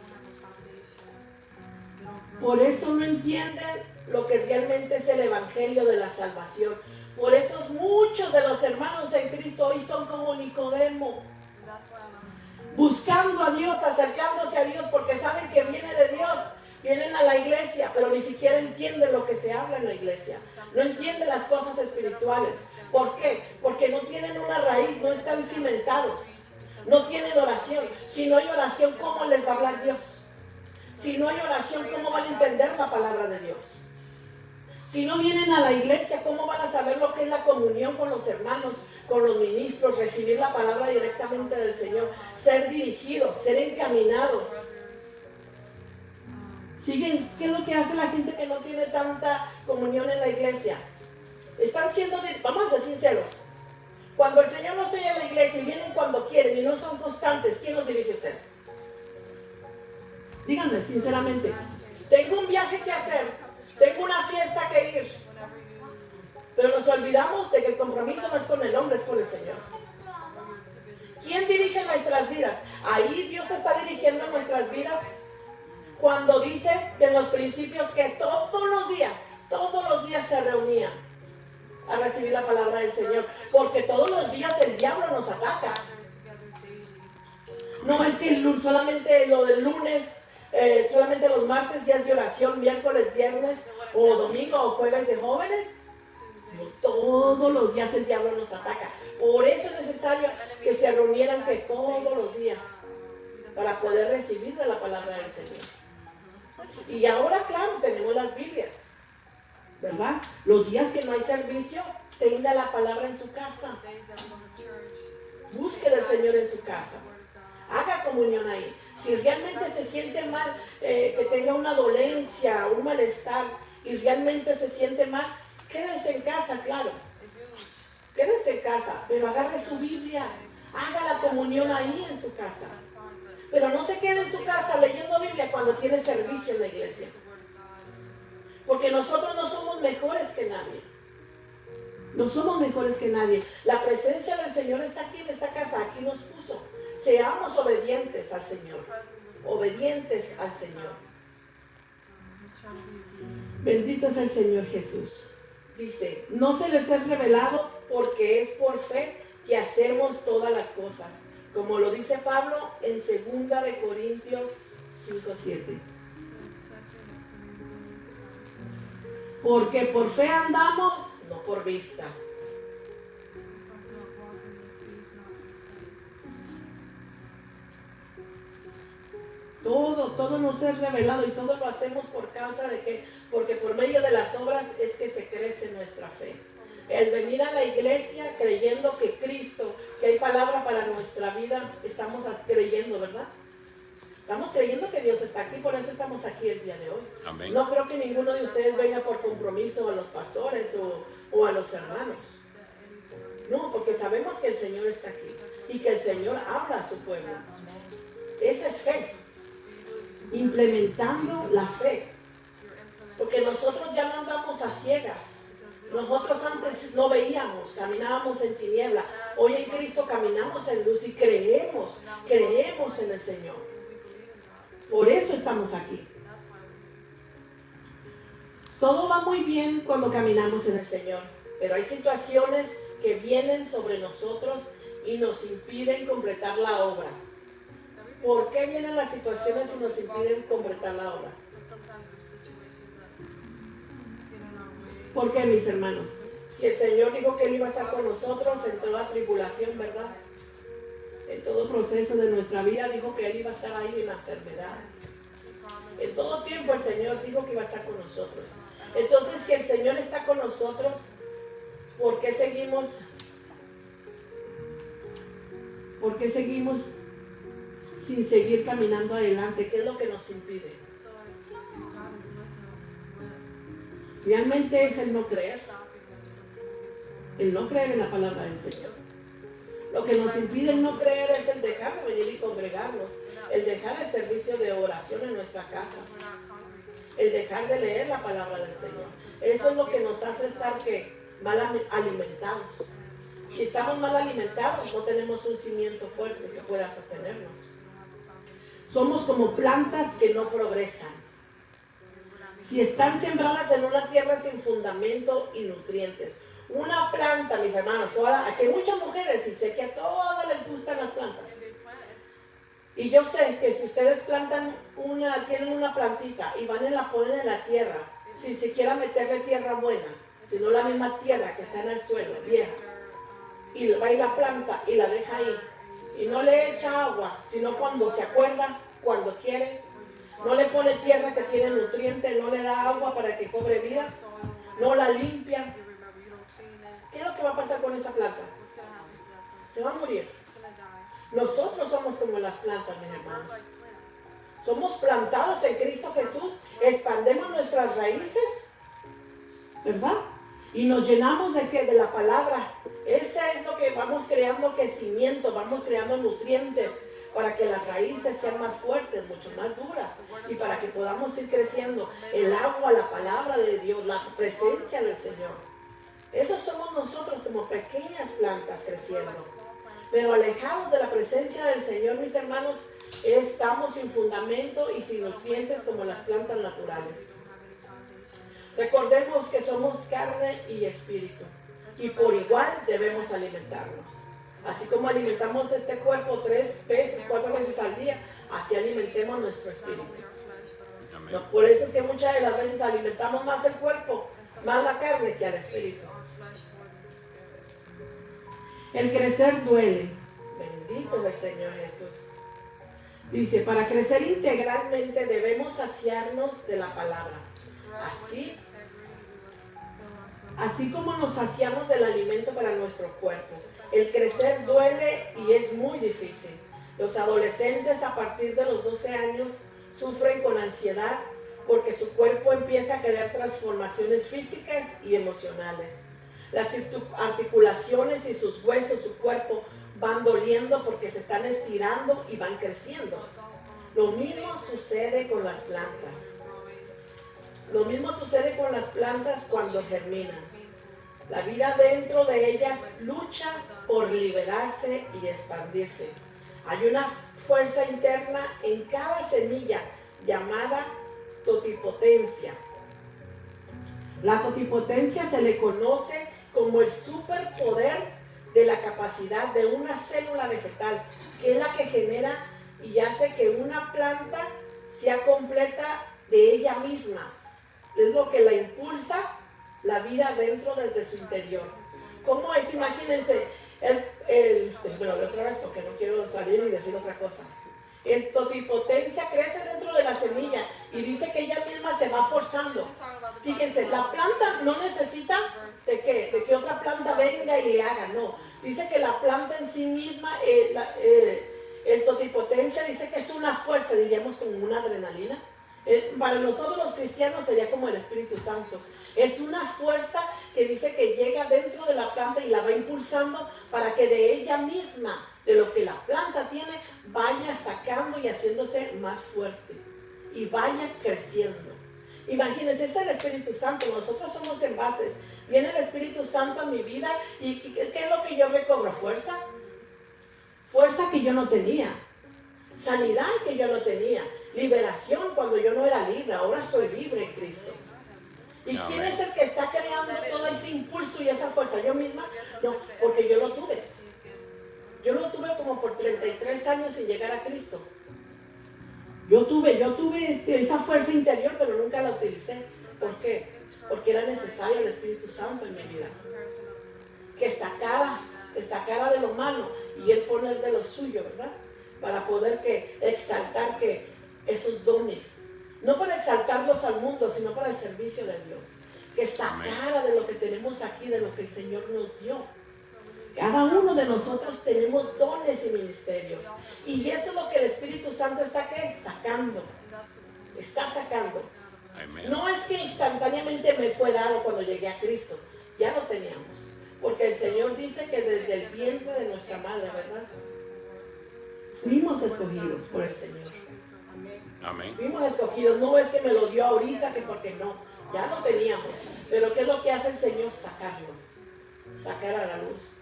Por eso no entienden lo que realmente es el evangelio de la salvación. Por eso muchos de los hermanos en Cristo hoy son como Nicodemo, buscando a Dios, acercándose a Dios porque saben que viene de Dios. Vienen a la iglesia, pero ni siquiera entienden lo que se habla en la iglesia. No entienden las cosas espirituales. ¿Por qué? Porque no tienen una raíz, no están cimentados. No tienen oración. Si no hay oración, ¿cómo les va a hablar Dios? Si no hay oración, ¿cómo van a entender la palabra de Dios? Si no vienen a la iglesia, ¿cómo van a saber lo que es la comunión con los hermanos, con los ministros, recibir la palabra directamente del Señor, ser dirigidos, ser encaminados? ¿Siguen? ¿Qué es lo que hace la gente que no tiene tanta comunión en la iglesia? Están siendo, vamos a ser sinceros, cuando el Señor no está en la iglesia y vienen cuando quieren y no son constantes, ¿quién los dirige a ustedes? Díganme sinceramente, tengo un viaje que hacer, tengo una fiesta que ir, pero nos olvidamos de que el compromiso no es con el hombre, es con el Señor. ¿Quién dirige nuestras vidas? Ahí Dios está dirigiendo nuestras vidas cuando dice que en los principios que todos los días se reunían a recibir la palabra del Señor, porque todos los días el diablo nos ataca. No es que solamente lo del lunes, solamente los martes, días de oración, miércoles, viernes, o domingo, o jueves de jóvenes. No, todos los días el diablo nos ataca. Por eso es necesario que se reunieran que todos los días, para poder recibir de la palabra del Señor. Y ahora, claro, tenemos las Biblias, ¿verdad? Los días que no hay servicio, tenga la palabra en su casa. Busque del Señor en su casa. Haga comunión ahí. Si realmente se siente mal, que tenga una dolencia, un malestar, y realmente se siente mal, quédese en casa, claro. Quédese en casa, pero agarre su Biblia. Haga la comunión ahí en su casa. Pero no se quede en su casa leyendo Biblia cuando tiene servicio en la iglesia. Porque nosotros no somos mejores que nadie. No somos mejores que nadie. La presencia del Señor está aquí en esta casa, aquí nos puso. Seamos obedientes al Señor. Obedientes al Señor. Bendito es el Señor Jesús. Dice, no se les es revelado porque es por fe que hacemos todas las cosas. Como lo dice Pablo en 2 de Corintios 5:7. Porque por fe andamos, no por vista. Todo nos es revelado y todo lo hacemos por causa de que, porque por medio de las obras es que se crece nuestra fe. El venir a la iglesia creyendo que Cristo, que hay palabra para nuestra vida, estamos creyendo, ¿verdad? Estamos creyendo que Dios está aquí, por eso estamos aquí el día de hoy. Amén. No creo que ninguno de ustedes venga por compromiso a los pastores o a los hermanos. No, porque sabemos que el Señor está aquí y que el Señor habla a su pueblo. Esa es fe. Implementando la fe. Porque nosotros ya no andamos a ciegas. Nosotros antes no veíamos, caminábamos en tiniebla. Hoy en Cristo caminamos en luz y creemos en el Señor. Por eso estamos aquí. Todo va muy bien cuando caminamos en el Señor, pero hay situaciones que vienen sobre nosotros y nos impiden completar la obra. ¿Por qué vienen las situaciones y nos impiden completar la obra? ¿Por qué, mis hermanos? Si el Señor dijo que Él iba a estar con nosotros en toda tribulación, ¿verdad? En todo proceso de nuestra vida dijo que Él iba a estar ahí en la enfermedad. En todo tiempo el Señor dijo que iba a estar con nosotros. Entonces, si el Señor está con nosotros, ¿por qué seguimos sin seguir caminando adelante. ¿Qué es lo que nos impide? Realmente es el no creer. El no creer en la palabra del Señor. Lo que nos impide el no creer es el dejar de venir y congregarnos, el dejar el servicio de oración en nuestra casa, el dejar de leer la palabra del Señor. Eso es lo que nos hace estar mal alimentados. Si estamos mal alimentados, no tenemos un cimiento fuerte que pueda sostenernos. Somos como plantas que no progresan. Si están sembradas en una tierra sin fundamento y nutrientes. Una planta, mis hermanos, aquí hay muchas mujeres y sé que a todas les gustan las plantas. Y yo sé que si ustedes tienen una plantita y van y la ponen en la tierra, sin siquiera meterle tierra buena, sino la misma tierra que está en el suelo, vieja, y va y la planta y la deja ahí, y no le echa agua, sino cuando se acuerda, cuando quiere, no le pone tierra que tiene nutrientes, no le da agua para que cobre vida, no la limpia. ¿Qué es lo que va a pasar con esa planta? Se va a morir. Nosotros somos como las plantas, mis hermanos. Somos plantados en Cristo Jesús, expandemos nuestras raíces, ¿verdad? Y nos llenamos de la palabra. Ese es lo que vamos creando, crecimiento, vamos creando nutrientes para que las raíces sean más fuertes, mucho más duras, y para que podamos ir creciendo. El agua, la palabra de Dios, la presencia del Señor. Esos somos nosotros como pequeñas plantas creciendo. Pero alejados de la presencia del Señor, mis hermanos, estamos sin fundamento y sin nutrientes como las plantas naturales. Recordemos que somos carne y espíritu, y por igual debemos alimentarnos. Así como alimentamos este cuerpo 3 veces, 4 veces al día, así alimentemos nuestro espíritu. No, por eso es que muchas de las veces alimentamos más el cuerpo, más la carne que al espíritu. El crecer duele. Bendito es el Señor Jesús. Dice, para crecer integralmente debemos saciarnos de la palabra. Así como nos saciamos del alimento para nuestro cuerpo. El crecer duele y es muy difícil. Los adolescentes a partir de los 12 años sufren con ansiedad porque su cuerpo empieza a querer transformaciones físicas y emocionales. Las articulaciones y sus huesos, su cuerpo, van doliendo porque se están estirando y van creciendo. Lo mismo sucede con las plantas. Lo mismo sucede con las plantas cuando germinan. La vida dentro de ellas lucha por liberarse y expandirse. Hay una fuerza interna en cada semilla llamada totipotencia. La totipotencia se le conoce como el superpoder de la capacidad de una célula vegetal, que es la que genera y hace que una planta sea completa de ella misma. Es lo que la impulsa la vida dentro desde su interior. ¿Cómo es? Imagínense, bueno, otra vez porque no quiero salir y decir otra cosa. El totipotencia crece dentro de la semilla y dice que ella misma se va forzando. Fíjense, la planta no necesita de que otra planta venga y le haga, no. Dice que la planta en sí misma, el totipotencia dice que es una fuerza, diríamos como una adrenalina. Para nosotros los cristianos sería como el Espíritu Santo. Es una fuerza que dice que llega dentro de la planta y la va impulsando para que de ella misma, de lo que la planta tiene, vaya sacando y haciéndose más fuerte y vaya creciendo. Imagínense, es el Espíritu Santo, nosotros somos envases. Viene el Espíritu Santo a mi vida y ¿qué es lo que yo recobro? Fuerza. Fuerza que yo no tenía. Sanidad que yo no tenía. Liberación cuando yo no era libre. Ahora soy libre en Cristo. ¿Y quién es el que está creando todo ese impulso y esa fuerza? ¿Yo misma? No, porque yo lo tuve. Yo lo tuve como por 33 años sin llegar a Cristo. Yo tuve esa fuerza interior, pero nunca la utilicé. ¿Por qué? Porque era necesario el Espíritu Santo en mi vida. Que sacara de lo malo y Él poner de lo suyo, ¿verdad? Para poder exaltar esos dones. No para exaltarlos al mundo, sino para el servicio de Dios. Que sacara de lo que tenemos aquí, de lo que el Señor nos dio. Cada uno de nosotros tenemos dones y ministerios. Y eso es lo que el Espíritu Santo está ¿qué? Sacando. Está sacando. Amén. No es que instantáneamente me fue dado cuando llegué a Cristo. Ya lo teníamos. Porque el Señor dice que desde el vientre de nuestra madre, ¿verdad? Fuimos escogidos por el Señor. Amén. Fuimos escogidos. No es que me lo dio ahorita, que porque no. Ya lo teníamos. Pero ¿qué es lo que hace el Señor? Sacarlo. Sacar a la luz.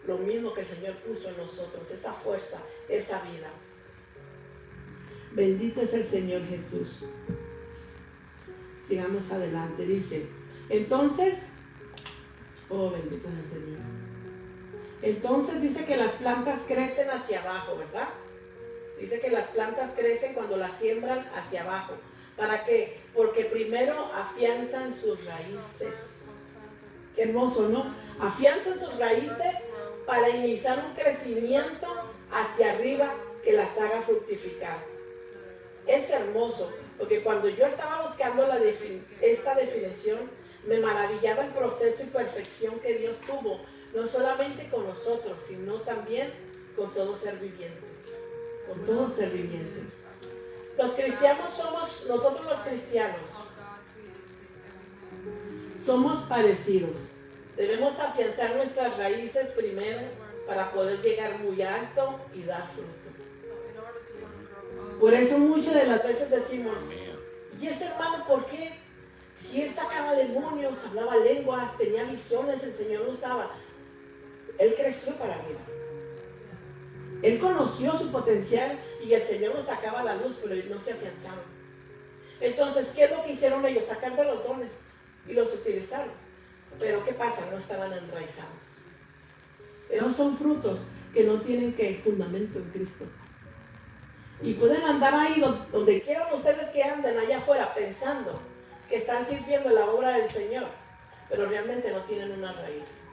Lo mismo que el Señor puso en nosotros. Esa fuerza, esa vida. Bendito es el Señor Jesús. Sigamos adelante. Dice, entonces, oh, bendito es el Señor. Entonces dice que las plantas crecen hacia abajo, ¿verdad? Dice que las plantas crecen cuando las siembran hacia abajo. ¿Para qué? Porque primero afianzan sus raíces. Qué hermoso, ¿no? Afianzan sus raíces para iniciar un crecimiento hacia arriba que las haga fructificar. Es hermoso, porque cuando yo estaba buscando esta definición, me maravillaba el proceso y perfección que Dios tuvo, no solamente con nosotros, sino también con todo ser viviente. Con todo ser viviente. Los cristianos nosotros los cristianos, somos parecidos. Debemos afianzar nuestras raíces primero para poder llegar muy alto y dar fruto. Por eso muchas de las veces decimos, ¿y este hermano por qué? Si él sacaba demonios, hablaba lenguas, tenía visiones, el Señor lo usaba. Él creció para arriba. Él conoció su potencial y el Señor lo sacaba a la luz, pero no se afianzaba. Entonces, ¿qué es lo que hicieron ellos? Sacar de los dones y los utilizaron. Pero ¿qué pasa? No estaban enraizados. Esos son frutos que no tienen fundamento en Cristo. Y pueden andar ahí donde quieran ustedes que anden allá afuera pensando que están sirviendo la obra del Señor, pero realmente no tienen una raíz.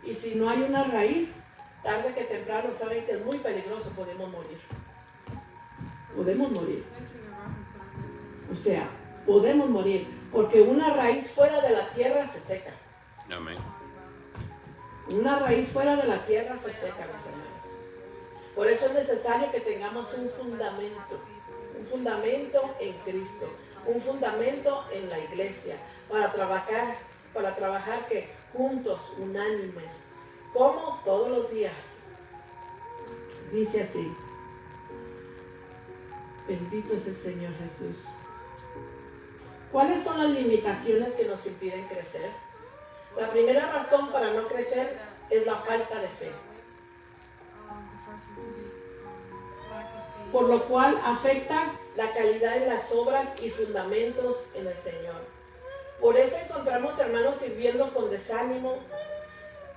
Y si no hay una raíz, tarde que temprano saben que es muy peligroso, podemos morir. Podemos morir. O sea, podemos morir, porque una raíz fuera de la tierra se seca. Amén. Una raíz fuera de la tierra se seca, mis hermanos. Por eso es necesario que tengamos un fundamento en Cristo, un fundamento en la iglesia, para trabajar que juntos, unánimes, como todos los días. Dice así, bendito es el Señor Jesús. ¿Cuáles son las limitaciones que nos impiden crecer? La primera razón para no crecer es la falta de fe, por lo cual afecta la calidad de las obras y fundamentos en el Señor. Por eso encontramos hermanos sirviendo con desánimo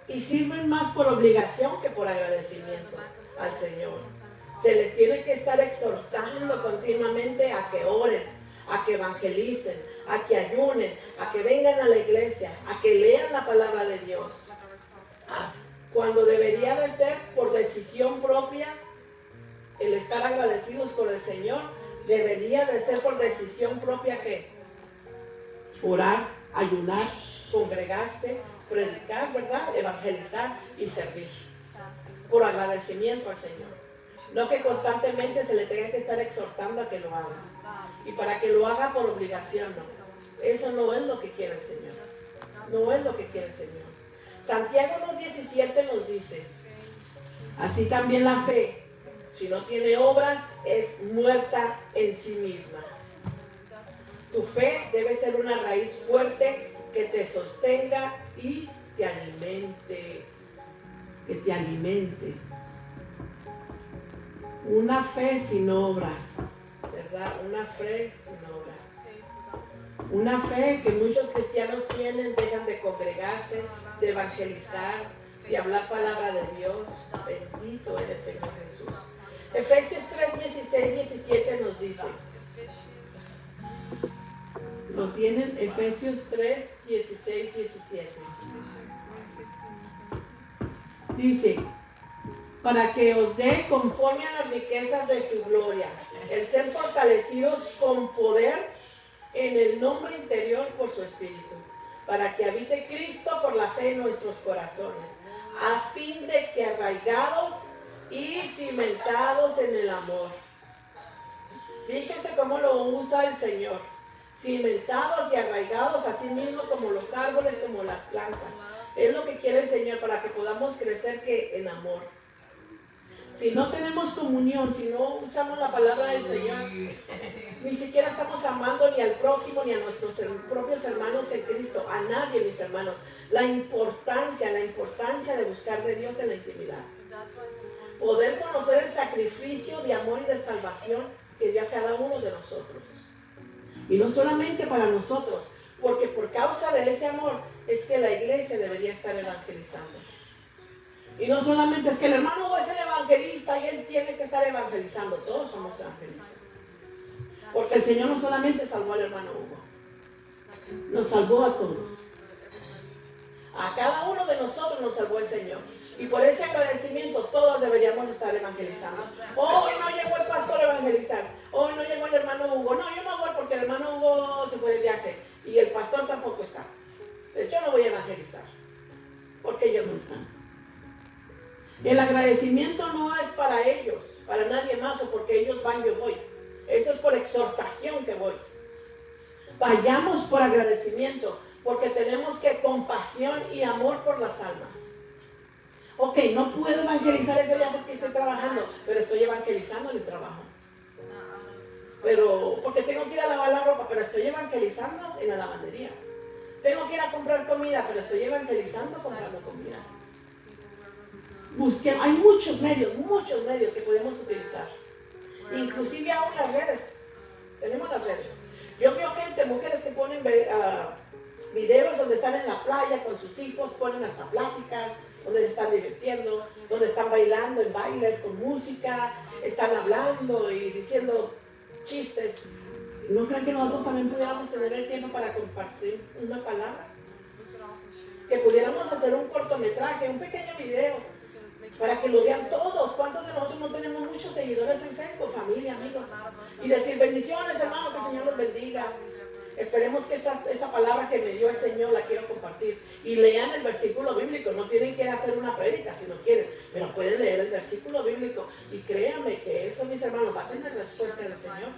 y sirven más por obligación que por agradecimiento al Señor. Se les tiene que estar exhortando continuamente a que oren, a que evangelicen, a que ayunen, a que vengan a la iglesia, a que lean la palabra de Dios. Cuando debería de ser por decisión propia, el estar agradecidos con el Señor, debería de ser por decisión propia que orar, ayunar, congregarse, predicar, ¿verdad? Evangelizar y servir. Por agradecimiento al Señor. No que constantemente se le tenga que estar exhortando a que lo haga. Y para que lo haga por obligación, no. Eso no es lo que quiere el Señor. No es lo que quiere el Señor. Santiago 2:17 nos dice, así también la fe, si no tiene obras, es muerta en sí misma. Tu fe debe ser una raíz fuerte que te sostenga y te alimente. Que te alimente. Una fe sin obras, ¿verdad? Una fe sin obras. Una fe que muchos cristianos tienen, dejan de congregarse, de evangelizar, de hablar palabra de Dios. Bendito eres, Señor Jesús. Efesios 3:16-17 nos dice. ¿Lo tienen? Efesios 3:16-17. Dice, para que os dé conforme a las riquezas de su gloria, el ser fortalecidos con poder en el hombre interior por su espíritu. para que habite Cristo por la fe en nuestros corazones, a fin de que arraigados y cimentados en el amor. Fíjense cómo lo usa el Señor. Cimentados y arraigados, así mismo como los árboles, como las plantas. Es lo que quiere el Señor para que podamos crecer que en amor. Si no tenemos comunión, si no usamos la palabra del Señor, ni siquiera estamos amando ni al prójimo ni a nuestros propios hermanos en Cristo, a nadie, mis hermanos. La importancia de buscar de Dios en la intimidad. Poder conocer el sacrificio de amor y de salvación que dio a cada uno de nosotros. Y no solamente para nosotros, porque por causa de ese amor es que la iglesia debería estar evangelizando. Y no solamente es que el hermano Hugo es el evangelista y él tiene que estar evangelizando, todos somos evangelistas. Porque el Señor no solamente salvó al hermano Hugo, nos salvó a todos. A cada uno de nosotros nos salvó el Señor. Y por ese agradecimiento todos deberíamos estar evangelizando. Hoy no llegó el pastor a evangelizar. Hoy no llegó el hermano Hugo. No, yo no voy porque el hermano Hugo se fue de viaje. Y el pastor tampoco está. Yo no voy a evangelizar. Porque ellos no están. El agradecimiento no es para ellos, para nadie más, o porque ellos van, yo voy. Eso es por exhortación que voy. Vayamos por agradecimiento, porque tenemos que compasión y amor por las almas. Ok, no puedo evangelizar ese día porque estoy trabajando, pero estoy evangelizando en el trabajo. Pero, porque tengo que ir a lavar la ropa, pero estoy evangelizando en la lavandería. Tengo que ir a comprar comida, pero estoy evangelizando comprando comida. Busquemos, hay muchos medios que podemos utilizar. Inclusive aún las redes. Tenemos las redes. Yo veo gente, mujeres que ponen videos donde están en la playa con sus hijos, ponen hasta pláticas, donde se están divirtiendo, donde están bailando en bailes con música, están hablando y diciendo chistes. ¿No creen que nosotros también pudiéramos tener el tiempo para compartir una palabra? Que pudiéramos hacer un cortometraje, un pequeño video, para que lo vean todos. ¿Cuántos de nosotros no tenemos muchos seguidores en Facebook, familia, amigos? Y decir bendiciones, hermano, que el Señor los bendiga. Esperemos que esta palabra que me dio el Señor la quiero compartir. Y lean el versículo bíblico. No tienen que hacer una prédica si no quieren, pero pueden leer el versículo bíblico. Y créanme que eso, mis hermanos, va a tener respuesta del Señor.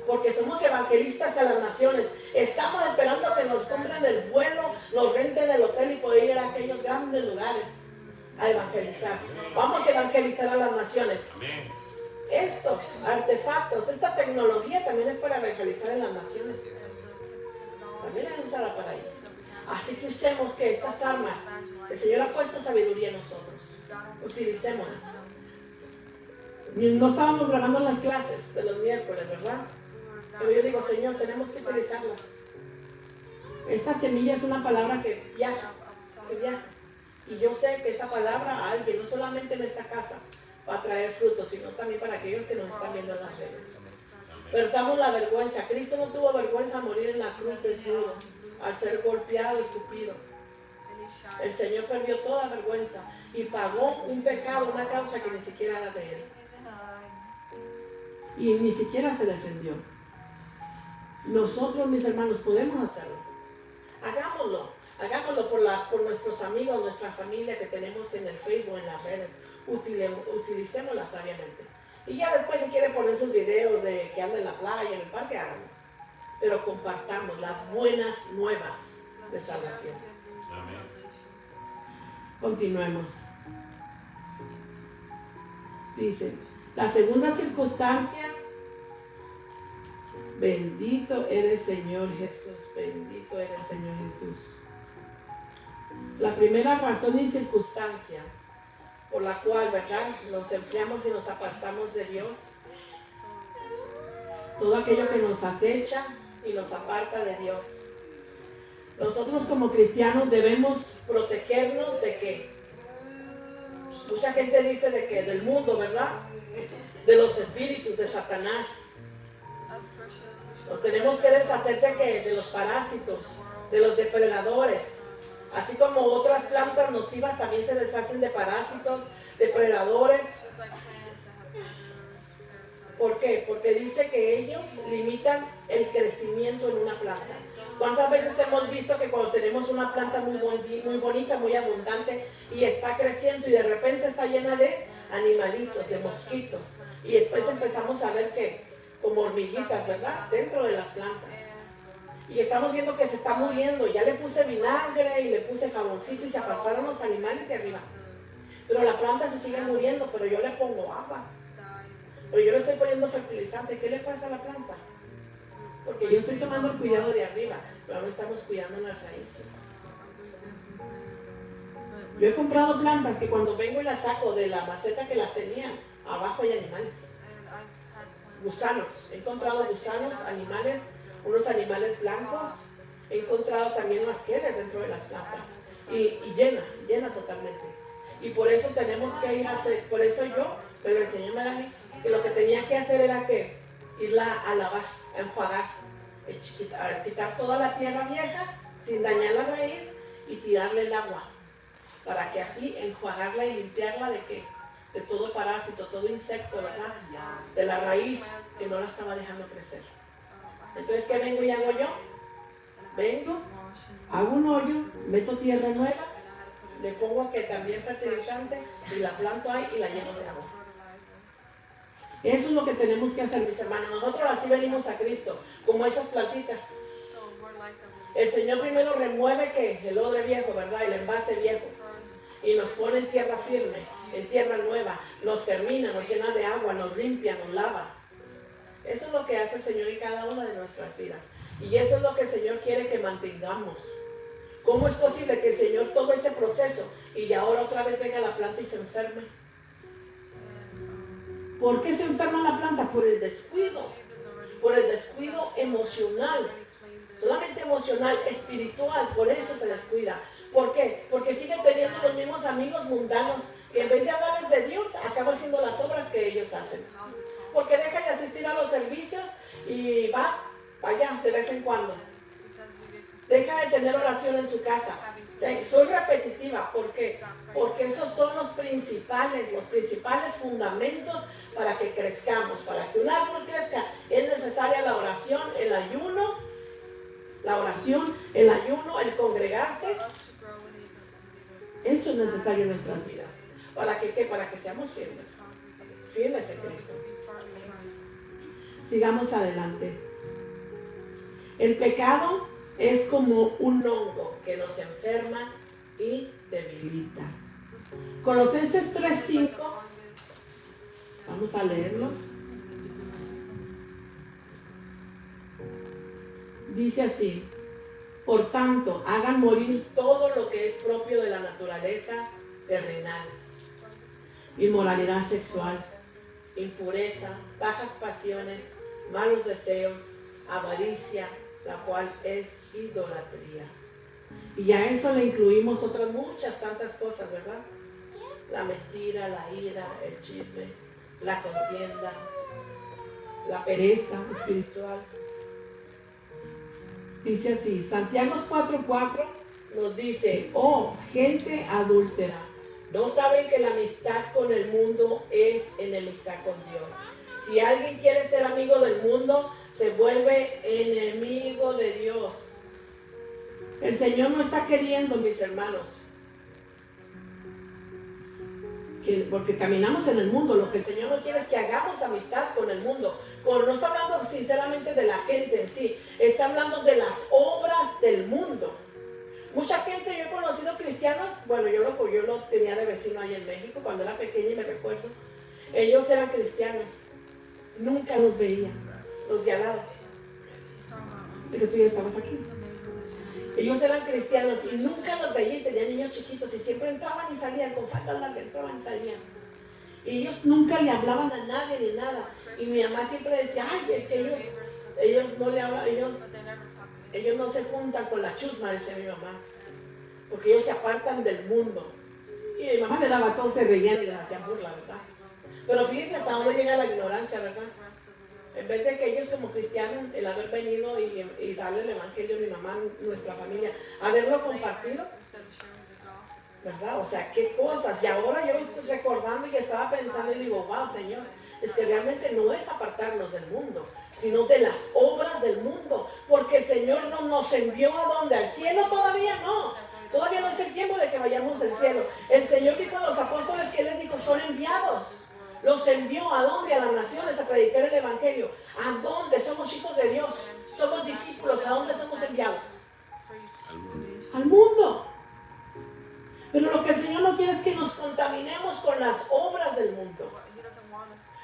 Porque somos evangelistas a las naciones. Estamos esperando que nos compren el vuelo, nos renten el hotel y poder ir a aquellos grandes lugares a evangelizar. Vamos a evangelizar a las naciones. Estos artefactos, esta tecnología también es para evangelizar en las naciones. También es usada para ello. Así que usemos que estas armas, el Señor ha puesto sabiduría en nosotros. Utilicémoslas. No estábamos grabando las clases de los miércoles, ¿verdad? Pero yo digo, Señor, tenemos que utilizarlas. Esta semilla es una palabra que viaja. Y yo sé que esta palabra a alguien, no solamente en esta casa, va a traer frutos, sino también para aquellos que nos están viendo en las redes. Perdamos la vergüenza. Cristo no tuvo vergüenza a morir en la cruz desnudo, al ser golpeado, escupido. El Señor perdió toda vergüenza y pagó un pecado, una causa que ni siquiera era de Él. Y ni siquiera se defendió. Nosotros, mis hermanos, podemos hacerlo. Hagámoslo por nuestros amigos, nuestra familia que tenemos en el Facebook, en las redes. Utilicémosla sabiamente. Y ya después, si quieren poner sus videos de que andan en la playa, en el parque, háganlo. Pero compartamos las buenas nuevas de salvación. Amén. Continuemos. Dice, la segunda circunstancia: bendito eres, Señor Jesús, bendito eres, Señor Jesús. La primera razón y circunstancia por la cual, ¿verdad?, nos enfriamos y nos apartamos de Dios, todo aquello que nos acecha y nos aparta de Dios. Nosotros como cristianos debemos protegernos de qué. Mucha gente dice de que del mundo, ¿verdad?, de los espíritus, de Satanás. Nos tenemos que deshacer de los parásitos, de los depredadores. Así como otras plantas nocivas también se deshacen de parásitos, depredadores. ¿Por qué? Porque dice que ellos limitan el crecimiento en una planta. ¿Cuántas veces hemos visto que cuando tenemos una planta muy bonita, muy abundante y está creciendo y de repente está llena de animalitos, de mosquitos? Y después empezamos a ver que como hormiguitas, ¿verdad? Dentro de las plantas. Y estamos viendo que se está muriendo. Ya le puse vinagre y le puse jaboncito y se apartaron los animales de arriba. Pero la planta se sigue muriendo, pero yo le pongo agua. Pero yo le estoy poniendo fertilizante. ¿Qué le pasa a la planta? Porque yo estoy tomando el cuidado de arriba, pero no estamos cuidando las raíces. Yo he comprado plantas que cuando vengo y las saco de la maceta que las tenía, abajo hay animales. Gusanos. He encontrado gusanos, animales, unos animales blancos. He encontrado también masqueles dentro de las plantas. Y llena totalmente. Y por eso tenemos que ir a hacer, por eso yo, pero el Señor me da que lo que tenía que hacer era que irla a lavar, a enjuagar, quitar toda la tierra vieja sin dañar la raíz y tirarle el agua, para que así enjuagarla y limpiarla de todo parásito, todo insecto, ¿verdad? De la raíz que no la estaba dejando crecer. Entonces, ¿qué vengo y hago yo? Vengo, hago un hoyo, meto tierra nueva, le pongo que también fertilizante y la planto ahí y la lleno de agua. Eso es lo que tenemos que hacer, mis hermanos. Nosotros así venimos a Cristo, como esas plantitas. El Señor primero remueve el odre viejo, ¿verdad? El envase viejo. Y nos pone en tierra firme, en tierra nueva. Nos termina, nos llena de agua, nos limpia, nos lava. Eso es lo que hace el Señor en cada una de nuestras vidas. Y eso es lo que el Señor quiere que mantengamos. ¿Cómo es posible que el Señor todo ese proceso y ahora otra vez venga la planta y se enferme? ¿Por qué se enferma la planta? Por el descuido emocional, solamente emocional, espiritual, por eso se descuida. ¿Por qué? Porque sigue teniendo los mismos amigos mundanos que en vez de hablarles de Dios, acaban haciendo las obras que ellos hacen. Porque deja de asistir a los servicios y vaya de vez en cuando. Deja de tener oración en su casa. Soy repetitiva, ¿por qué? Porque esos son los principales fundamentos para que crezcamos. Para que un árbol crezca es necesaria la oración, el ayuno, el congregarse. Eso es necesario en nuestras vidas. ¿Para que qué? Para que seamos firmes en Cristo. Sigamos adelante. El pecado es como un hongo que nos enferma y debilita. Colosenses 3:5. Vamos a leerlo. Dice así: por tanto, hagan morir todo lo que es propio de la naturaleza terrenal: inmoralidad sexual, impureza, bajas pasiones, malos deseos, avaricia, la cual es idolatría. Y a eso le incluimos otras muchas tantas cosas, ¿verdad? La mentira, la ira, el chisme, la contienda, la pereza espiritual. Dice así, Santiago 4:4 nos dice: oh, gente adúltera, ¿no saben que la amistad con el mundo es enemistad con Dios? Si alguien quiere ser amigo del mundo, se vuelve enemigo de Dios. El Señor no está queriendo, mis hermanos, porque caminamos en el mundo. Lo que el Señor no quiere es que hagamos amistad con el mundo. No está hablando sinceramente de la gente en sí, está hablando de las obras del mundo. Mucha gente, yo he conocido cristianos, bueno, yo lo tenía de vecino ahí en México cuando era pequeña y me recuerdo. Ellos eran cristianos, nunca los veía, los de al lado. Porque tú ya estabas aquí. Ellos eran cristianos y nunca los veía y tenían niños chiquitos y siempre entraban y salían, con faldas largas entraban y salían. Y ellos nunca le hablaban a nadie ni nada. Y mi mamá siempre decía, ay, es que ellos no le hablan, ellos no se juntan con la chusma, decía mi mamá, porque ellos se apartan del mundo. Y mi mamá le daba todo, se reían y les hacían burla, ¿verdad? Pero fíjense hasta dónde llega la ignorancia, ¿verdad? En vez de que ellos como cristianos, el haber venido y darle el evangelio a mi mamá, nuestra familia, haberlo compartido, ¿verdad? O sea, qué cosas. Y ahora yo estoy recordando y estaba pensando y digo, wow, Señor, es que realmente no es apartarnos del mundo, sino de las obras del mundo, porque el Señor no nos envió ¿a dónde? ¿Al cielo? Todavía no. Todavía no es el tiempo de que vayamos al cielo. El Señor dijo a los apóstoles que Él les dijo, son enviados. Los envió ¿a dónde? A las naciones a predicar el evangelio. ¿A dónde? Somos hijos de Dios. Somos discípulos. ¿A dónde somos enviados? Al mundo. Pero lo que el Señor no quiere es que nos contaminemos con las obras del mundo.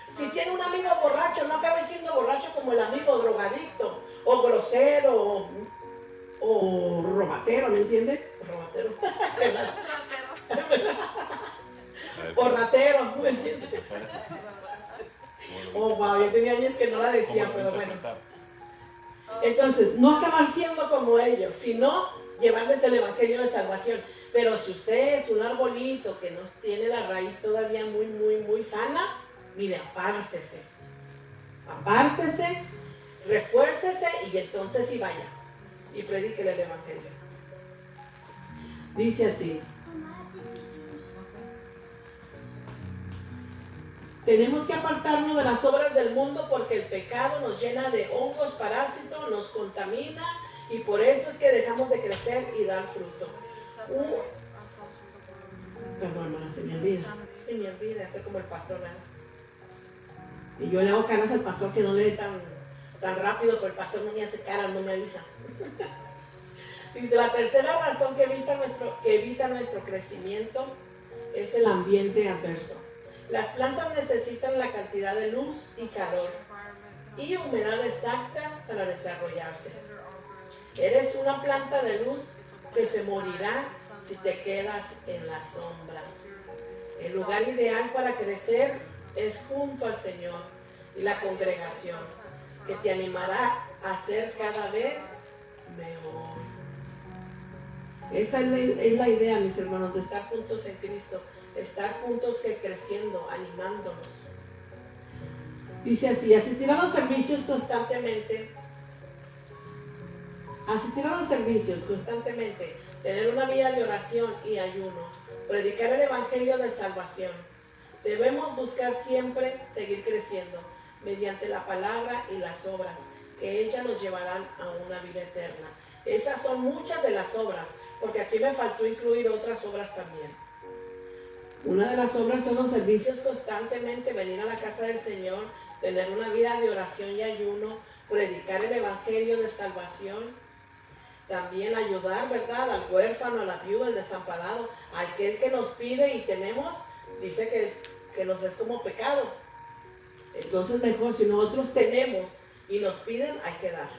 Si tiene un amigo borracho, no acabe siendo borracho como el amigo drogadicto, o grosero, o robatero, ¿me entiende? Robatero. O ratero, ¿me entiende? Oh, wow, yo tenía años que no la decía, pero bueno. Entonces, no acabar siendo como ellos, sino llevarles el evangelio de salvación. Pero si usted es un arbolito que no tiene la raíz todavía muy sana, mire, apártese, refuércese y entonces sí vaya y predíquele el evangelio. Dice así: tenemos que apartarnos de las obras del mundo porque el pecado nos llena de hongos, parásitos, nos contamina y por eso es que dejamos de crecer y dar fruto. Perdón, hermana, se me olvida, estoy como el pastor, ¿verdad? Y yo le hago caras al pastor que no lee tan rápido, pero el pastor no me hace caras, no me avisa. Dice, la tercera razón que evita nuestro crecimiento es el ambiente adverso. Las plantas necesitan la cantidad de luz y calor y humedad exacta para desarrollarse. Eres una planta de luz que se morirá si te quedas en la sombra. El lugar ideal para crecer es junto al Señor y la congregación, que te animará a ser cada vez mejor. Esta es la idea, mis hermanos, de estar juntos en Cristo, estar juntos que creciendo, animándonos. Dice así: asistir a los servicios constantemente, tener una vida de oración y ayuno, predicar el evangelio de salvación. Debemos buscar siempre seguir creciendo mediante la palabra y las obras, que ellas nos llevarán a una vida eterna. Esas son muchas de las obras, porque aquí me faltó incluir otras obras también. Una de las obras son los servicios constantemente, venir a la casa del Señor, tener una vida de oración y ayuno, predicar el evangelio de salvación, también ayudar, ¿verdad?, al huérfano, a la viuda, al desamparado, a aquel que nos pide y tenemos, dice que nos es como pecado. Entonces mejor, si nosotros tenemos y nos piden, hay que dar.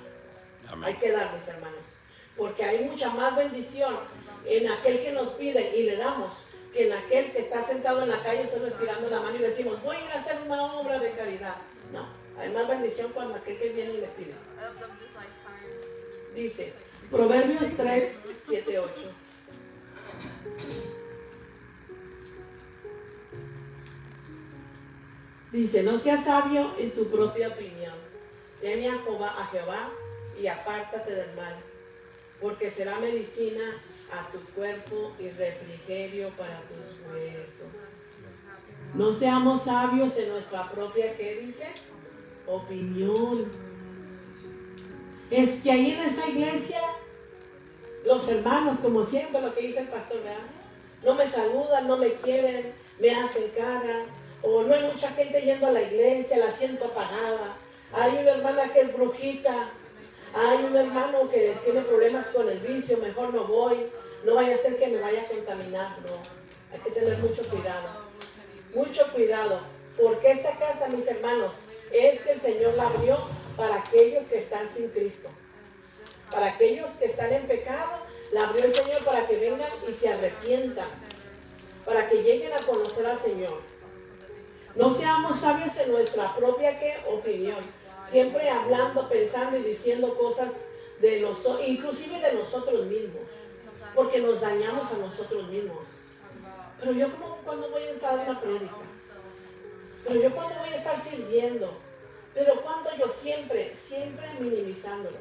Amén. Hay que dar, mis hermanos, porque hay mucha más bendición en aquel que nos pide y le damos, que en aquel que está sentado en la calle solo estirando la mano y decimos, voy a ir a hacer una obra de caridad. No, hay más bendición cuando aquel que viene y le pide. Dice Proverbios 3, 7, 8. Dice, no seas sabio en tu propia opinión. Teme a Jehová y apártate del mal, porque será medicina a tu cuerpo y refrigerio para tus huesos. No seamos sabios en nuestra propia, ¿qué dice? Opinión. Es que ahí en esa iglesia, los hermanos, como siempre, lo que dice el pastor, ¿verdad?, no me saludan, no me quieren, me hacen cara, o no hay mucha gente yendo a la iglesia, la siento apagada. Hay una hermana que es brujita, hay un hermano que tiene problemas con el vicio, mejor no voy, no vaya a ser que me vaya a contaminar. No, hay que tener mucho cuidado, porque esta casa, mis hermanos, es que el Señor la abrió para aquellos que están sin Cristo, para aquellos que están en pecado. La abrió el Señor para que vengan y se arrepientan, para que lleguen a conocer al Señor. No seamos sabios en nuestra propia opinión, siempre hablando, pensando y diciendo cosas inclusive de nosotros mismos, porque nos dañamos a nosotros mismos. Pero yo cuando voy a estar en la prédica, pero yo cuando voy a estar sirviendo, pero cuando yo siempre minimizándonos.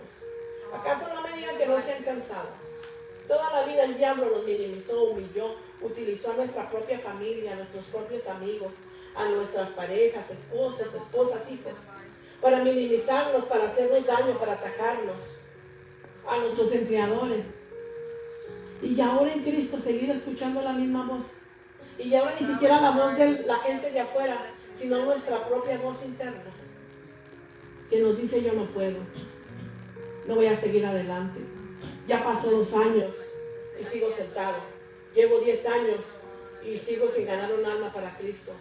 ¿Acaso no me digan que no se han cansado? Toda la vida el diablo nos minimizó, humilló, utilizó a nuestra propia familia, a nuestros propios amigos, a nuestras parejas, esposas, hijos, para minimizarnos, para hacernos daño, para atacarnos, a nuestros empleadores. Y ya ahora en Cristo seguir escuchando la misma voz. Y ya ahora ni siquiera la voz de la gente de afuera, sino nuestra propia voz interna, que nos dice yo no puedo, no voy a seguir adelante. Ya pasó 2 años y sigo sentado. Llevo 10 años y sigo sin ganar un alma para Cristo.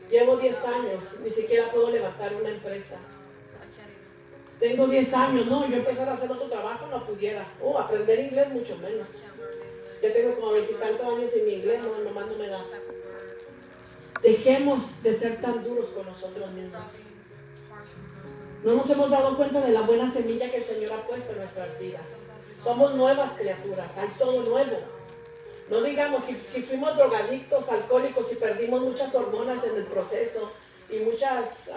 Llevo 10 años, ni siquiera puedo levantar una empresa. Tengo 10 años, no, yo empezar a hacer otro trabajo no pudiera. Aprender inglés mucho menos. Yo tengo como 20 y tantos años y mi inglés nomás no me da. Dejemos de ser tan duros con nosotros mismos. No nos hemos dado cuenta de la buena semilla que el Señor ha puesto en nuestras vidas. Somos nuevas criaturas, hay todo nuevo. No digamos, si fuimos drogadictos, alcohólicos y perdimos muchas hormonas en el proceso y muchas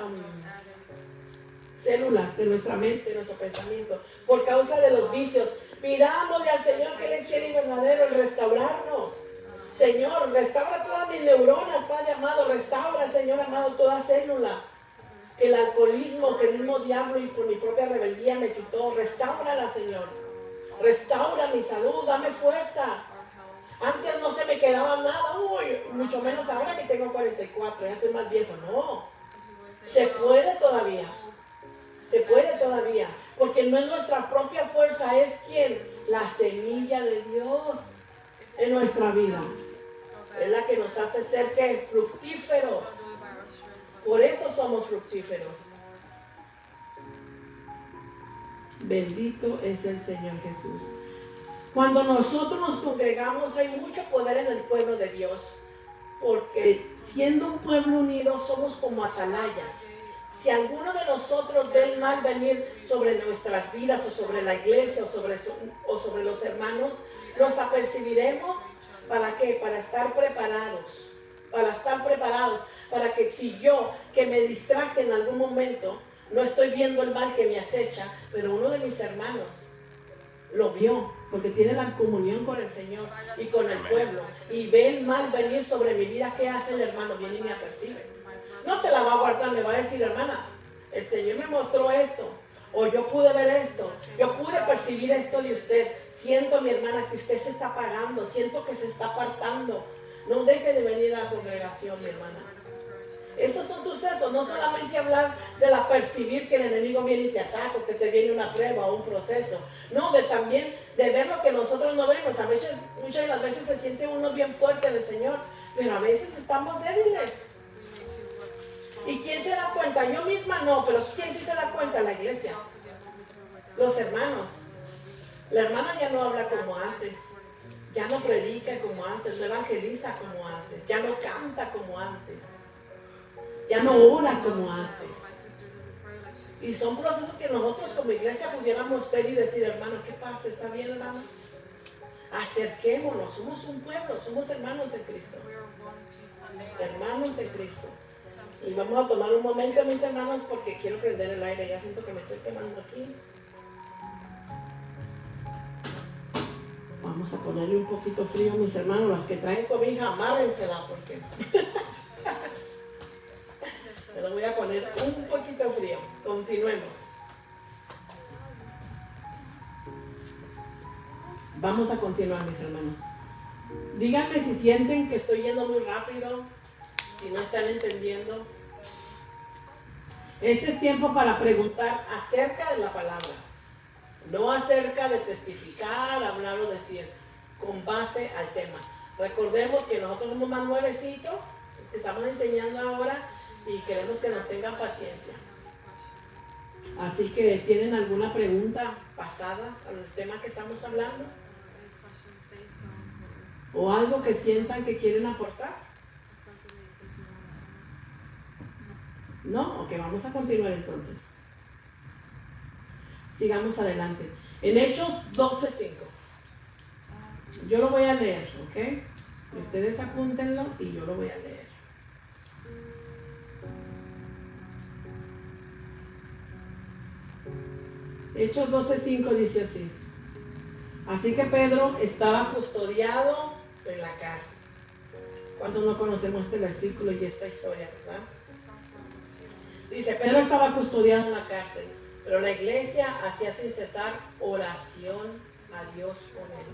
células de nuestra mente, de nuestro pensamiento, por causa de los vicios, pidámosle al Señor que Él es fiel y verdadero en restaurarnos. Señor, restaura todas mis neuronas, Padre amado, restaura, Señor amado, toda célula. Que el alcoholismo, que el mismo diablo y por mi propia rebeldía me quitó, restáurala, Señor. Restaura mi salud, dame fuerza. Antes no se me quedaba nada, mucho menos ahora que tengo 44, ya estoy más viejo. No, se puede todavía, porque no es nuestra propia fuerza, es quien, la semilla de Dios en nuestra vida, es la que nos hace ser ¿qué? Fructíferos. Por eso somos fructíferos. Bendito es el Señor Jesús. Cuando nosotros nos congregamos hay mucho poder en el pueblo de Dios, porque siendo un pueblo unido somos como atalayas. Si alguno de nosotros ve el mal venir sobre nuestras vidas o sobre la iglesia o sobre los hermanos, los apercibiremos. ¿Para qué? Para estar preparados. Para que si yo, que me distraje en algún momento, no estoy viendo el mal que me acecha, pero uno de mis hermanos lo vio, porque tiene la comunión con el Señor y con el pueblo, y ve el mal venir sobre mi vida, ¿qué hace el hermano? Viene y me apercibe. No se la va a guardar, me va a decir, hermana, el Señor me mostró esto, o yo pude ver esto, yo pude percibir esto de usted. Siento, mi hermana, que usted se está apagando, siento que se está apartando. No deje de venir a la congregación, mi hermana. Esos son sucesos, no solamente hablar de la percibir que el enemigo viene y te ataca, o que te viene una prueba o un proceso. No, también de ver lo que nosotros no vemos. A veces, muchas de las veces se siente uno bien fuerte del Señor, pero a veces estamos débiles. ¿Y quién se da cuenta? Yo misma no, pero ¿quién sí se da cuenta? La iglesia. Los hermanos. La hermana ya no habla como antes. Ya no predica como antes, no evangeliza como antes, ya no canta como antes, ya no ora como antes. Y son procesos que nosotros como iglesia pudiéramos ver y decir, hermano, ¿qué pasa? ¿Está bien, hermano? Acerquémonos, somos un pueblo, somos hermanos en Cristo. Hermanos en Cristo. Y vamos a tomar un momento, mis hermanos, porque quiero prender el aire, ya siento que me estoy quemando aquí. Vamos a ponerle un poquito frío, mis hermanos. Las que traen cobija, amárrensela porque me lo voy a poner un poquito frío. Continuemos. Vamos a continuar, mis hermanos. Díganme si sienten que estoy yendo muy rápido, si no están entendiendo. Este es tiempo para preguntar acerca de la palabra. No acerca de testificar, hablar o decir, con base al tema. Recordemos que nosotros somos más nuevecitos, que estamos enseñando ahora y queremos que nos tengan paciencia. Así que, ¿tienen alguna pregunta pasada al tema que estamos hablando? ¿O algo que sientan que quieren aportar? ¿No? Ok, vamos a continuar entonces. Sigamos adelante. En Hechos 12:5. Yo lo voy a leer, ¿ok? Ustedes apúntenlo y yo lo voy a leer. Hechos 12:5 dice así. Así que Pedro estaba custodiado en la cárcel. ¿Cuántos no conocemos este versículo y esta historia, verdad? Dice, Pedro estaba custodiado en la cárcel, pero la iglesia hacía sin cesar oración a Dios por él.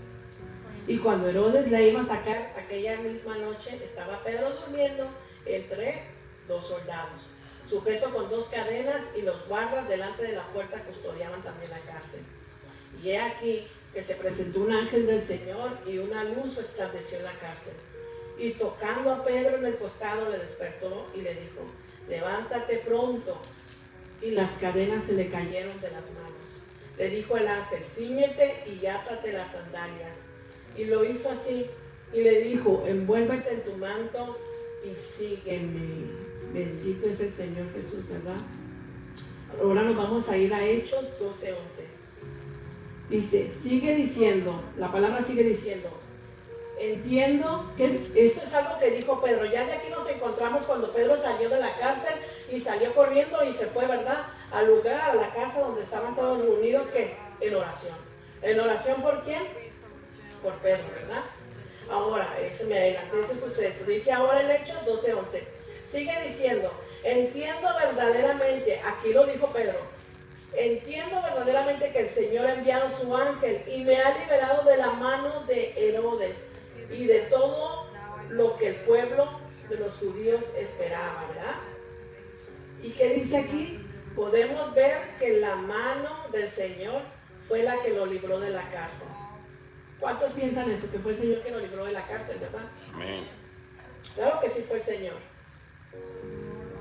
Y cuando Herodes le iba a sacar aquella misma noche, estaba Pedro durmiendo entre dos soldados, sujeto con dos cadenas, y los guardas delante de la puerta custodiaban también la cárcel. Y he aquí que se presentó un ángel del Señor y una luz resplandeció en la cárcel. Y tocando a Pedro en el costado le despertó y le dijo, levántate pronto. Y las cadenas se le cayeron de las manos. Le dijo el ángel, cíñete y átate las sandalias. Y lo hizo así. Y le dijo, envuélvete en tu manto y sígueme. Bendito es el Señor Jesús, ¿verdad? Ahora nos vamos a ir a Hechos 12:11. Dice, sigue diciendo, la palabra sigue diciendo, entiendo que esto es algo que dijo Pedro. Ya de aquí nos encontramos cuando Pedro salió de la cárcel y salió corriendo y se fue, ¿verdad?, al lugar, a la casa donde estaban todos reunidos, que en oración. ¿En oración por quién? Por Pedro, ¿verdad? Ahora, ese me adelanté ese suceso. Dice ahora en Hechos 12:11. Sigue diciendo, entiendo verdaderamente, aquí lo dijo Pedro, entiendo verdaderamente que el Señor ha enviado su ángel y me ha liberado de la mano de Herodes y de todo lo que el pueblo de los judíos esperaba, ¿verdad? ¿Y qué dice aquí? Podemos ver que la mano del Señor fue la que lo libró de la cárcel. ¿Cuántos piensan eso? Que fue el Señor que lo libró de la cárcel, ¿verdad? Amén. Claro que sí fue el Señor.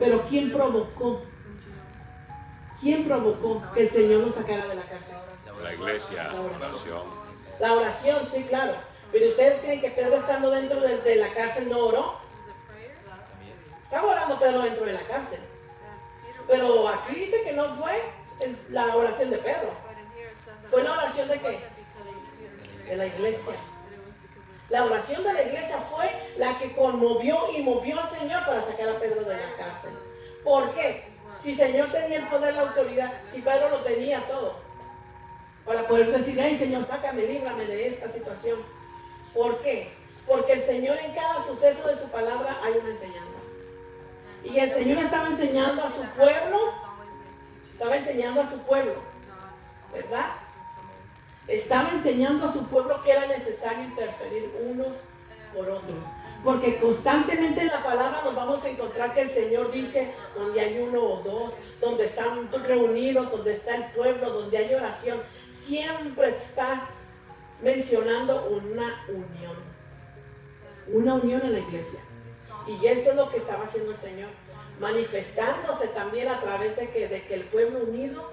Pero ¿quién provocó? ¿Quién provocó que el Señor lo sacara de la cárcel? La iglesia, la oración. La oración, sí, claro. Pero ¿ustedes creen que Pedro, estando dentro de la cárcel, no oró? Estaba orando Pedro dentro de la cárcel. Pero aquí dice que no fue la oración de Pedro. ¿Fue la oración de qué? De la iglesia. La oración de la iglesia fue la que conmovió y movió al Señor para sacar a Pedro de la cárcel. ¿Por qué? Si el Señor tenía el poder, la autoridad, si Pedro lo tenía todo, para poder decir, ay Señor, sácame, líbrame de esta situación. ¿Por qué? Porque el Señor en cada suceso de su palabra hay una enseñanza. Y el Señor estaba enseñando a su pueblo, ¿verdad? Estaba enseñando a su pueblo que era necesario interferir unos por otros. Porque constantemente en la palabra nos vamos a encontrar que el Señor dice, donde hay uno o dos, donde están reunidos, donde está el pueblo, donde hay oración, siempre está mencionando una unión. Una unión en la iglesia. Y eso es lo que estaba haciendo el Señor, manifestándose también a través de que el pueblo unido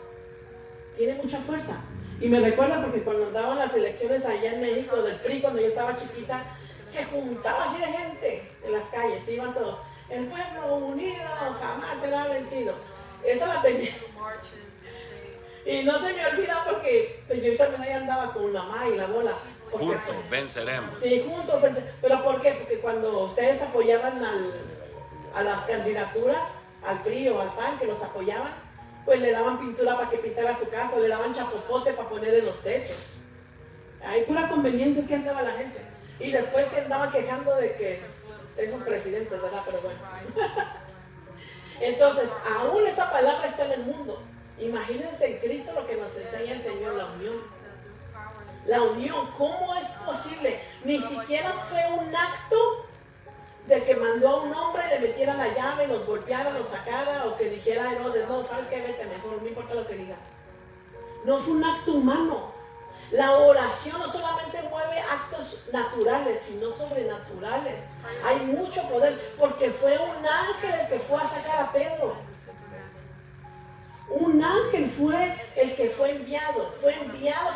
tiene mucha fuerza. Y me recuerda porque cuando andaban las elecciones allá en México del PRI, cuando yo estaba chiquita, se juntaba así de gente en las calles, iban todos, el pueblo unido jamás será vencido. Esa la tenía. Y no se me olvida porque pues, yo también ahí andaba con mamá y la bola. Porque, Juntos pues, venceremos. Sí, juntos venceremos. ¿Pero por qué? Porque cuando ustedes apoyaban a las candidaturas, al PRI o al PAN, que los apoyaban, pues le daban pintura para que pintara su casa, le daban chapopote para poner en los techos. Hay pura conveniencia, es que andaba la gente. Y después se andaba quejando de que esos presidentes, ¿verdad? Pero bueno. Entonces, aún esa palabra está en el mundo. Imagínense en Cristo lo que nos enseña el Señor, la unión. La unión, ¿cómo es posible? Ni siquiera fue un acto de que mandó a un hombre, le metiera la llave, los golpeara, los sacara, o que dijera a Herodes, no, ¿sabes qué? Vete mejor, no importa lo que diga. No fue un acto humano. La oración no solamente mueve actos naturales, sino sobrenaturales. Hay mucho poder, porque fue un ángel el que fue a sacar a Pedro. Un ángel fue el que fue enviado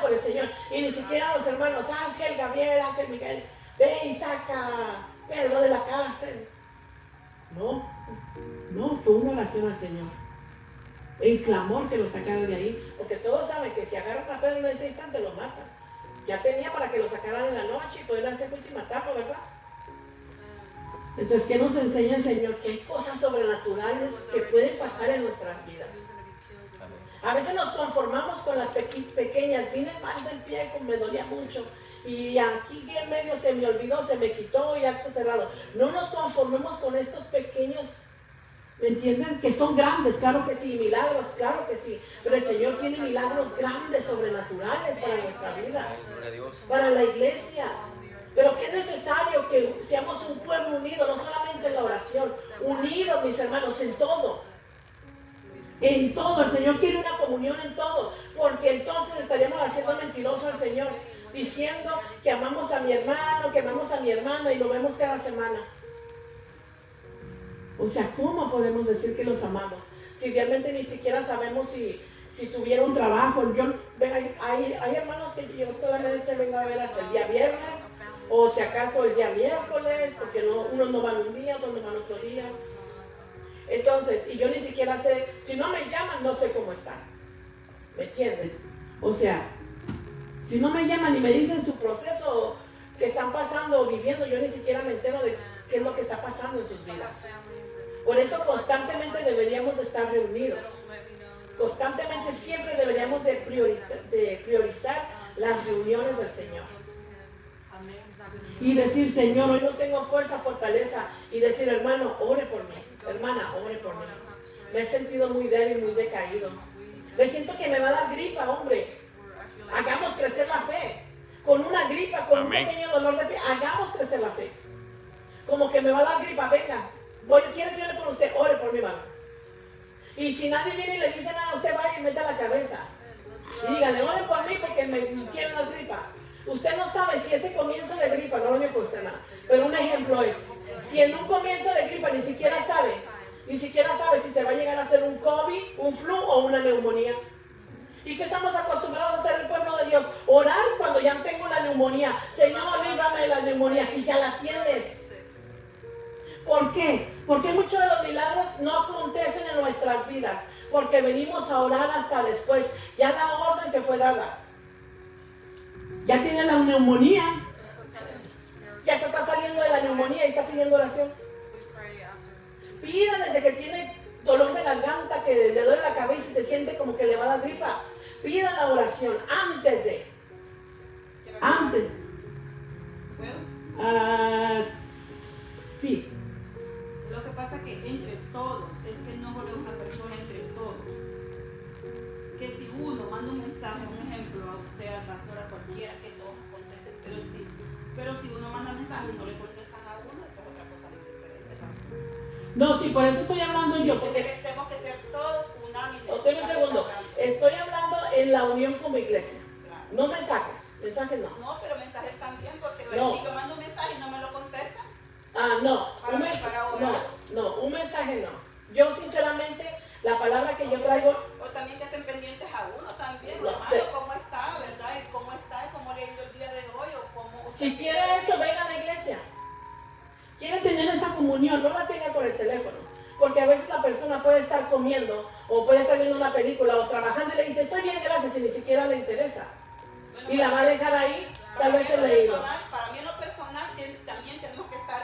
por el Señor. Y ni siquiera los hermanos, Ángel Gabriel, Ángel Miguel, ve y saca a Pedro de la cárcel. No, fue una oración al Señor. En clamor que lo sacara de ahí, porque todos saben que si agarran a Pedro en ese instante lo matan. Ya tenía para que lo sacaran en la noche y poder hacer juicio y matarlo, ¿verdad? Entonces, ¿qué nos enseña el Señor? Que hay cosas sobrenaturales que pueden pasar en nuestras vidas. A veces nos conformamos con las pequeñas. Vine mal del pie, me dolía mucho. Y aquí en medio se me olvidó, se me quitó y acto cerrado. No nos conformemos con estos pequeños ¿Me entienden? Que son grandes, claro que sí, milagros, claro que sí. Pero el Señor tiene milagros grandes, sobrenaturales para nuestra vida, para la iglesia. Pero que es necesario que seamos un pueblo unido, no solamente en la oración, unidos, mis hermanos, en todo. En todo, el Señor quiere una comunión en todo, porque entonces estaríamos haciendo mentiroso al Señor, diciendo que amamos a mi hermano, que amamos a mi hermana y lo vemos cada semana. O sea, ¿cómo podemos decir que los amamos? Si realmente ni siquiera sabemos si tuviera un trabajo. Hay hermanos que yo solamente vengo a ver hasta el día viernes, o si acaso el día miércoles, porque unos no van un día, otros no van otro día. Entonces, y yo ni siquiera sé, si no me llaman, no sé cómo están. ¿Me entienden? O sea, si no me llaman y me dicen su proceso que están pasando o viviendo, yo ni siquiera me entero de qué es lo que está pasando en sus vidas. Por eso constantemente deberíamos de estar reunidos. Constantemente siempre deberíamos de priorizar las reuniones del Señor. Y decir, Señor, hoy no tengo fuerza, fortaleza. Y decir, hermano, ore por mí. Hermana, ore por mí. Me he sentido muy débil, muy decaído. Me siento que me va a dar gripa, hombre. Hagamos crecer la fe. Con una gripa, con un pequeño dolor de pie, hagamos crecer la fe. Como que me va a dar gripa, venga. Quiero que ore por usted, ore por mi mano. Y si nadie viene y le dice nada, usted vaya y meta la cabeza. Y dígale, ore por mí porque me quiere dar gripa. Usted no sabe si ese comienzo de gripa, no lo voy a usted nada, pero un ejemplo es, si en un comienzo de gripa ni siquiera sabe si se va a llegar a ser un COVID, un flu o una neumonía. ¿Y qué estamos acostumbrados a hacer el pueblo de Dios? Orar cuando ya tengo la neumonía. Señor, líbrame de la neumonía, si ya la tienes. ¿Por qué? Porque muchos de los milagros no acontecen en nuestras vidas, porque venimos a orar hasta después. Ya la orden se fue dada. Ya tiene la neumonía. Ya se está saliendo de la neumonía y está pidiendo oración. Pida desde que tiene dolor de garganta, que le duele la cabeza y se siente como que le va a dar gripa. Pida la oración antes de. Sí. Lo que pasa que entre todos, es que no volvemos una persona entre todos. Que si uno manda un mensaje, un ejemplo a usted, al pastor, a cualquiera, que todos contesten, pero si uno manda mensaje y no le contestan a uno, eso es otra cosa muy diferente, pastor. No, sí, por eso estoy hablando yo, porque tenemos que ser todos unánimes. Espera un segundo, estoy hablando en la unión como iglesia, claro. No mensajes no. No, pero mensajes también, porque no. Si yo mando un mensaje y no me lo contesta. No, un mensaje no. Yo sinceramente, la palabra que yo traigo... O también que estén pendientes a uno también, no, hermano, cómo está, ¿verdad? Y cómo está, y cómo le ha ido el día de hoy, o cómo... Si quiere eso, venga a la iglesia. Quiere tener esa comunión, no la tenga por el teléfono. Porque a veces la persona puede estar comiendo, o puede estar viendo una película, o trabajando, y le dice, estoy bien, gracias, y ni siquiera le interesa. Bueno, y la va a dejar ahí, tal vez el leído. Para mí en lo personal, también tenemos que estar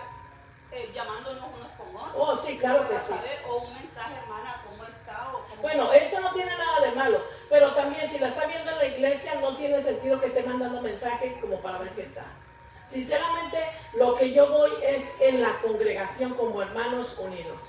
llamándonos unos con otros. Oh, sí, claro que sí. Saber, o un mensaje, hermana, ¿cómo está? O cómo bueno, eso no tiene nada de malo, pero también si la está viendo en la iglesia, no tiene sentido que esté mandando mensaje como para ver qué está. Sinceramente, lo que yo voy es en la congregación como hermanos unidos.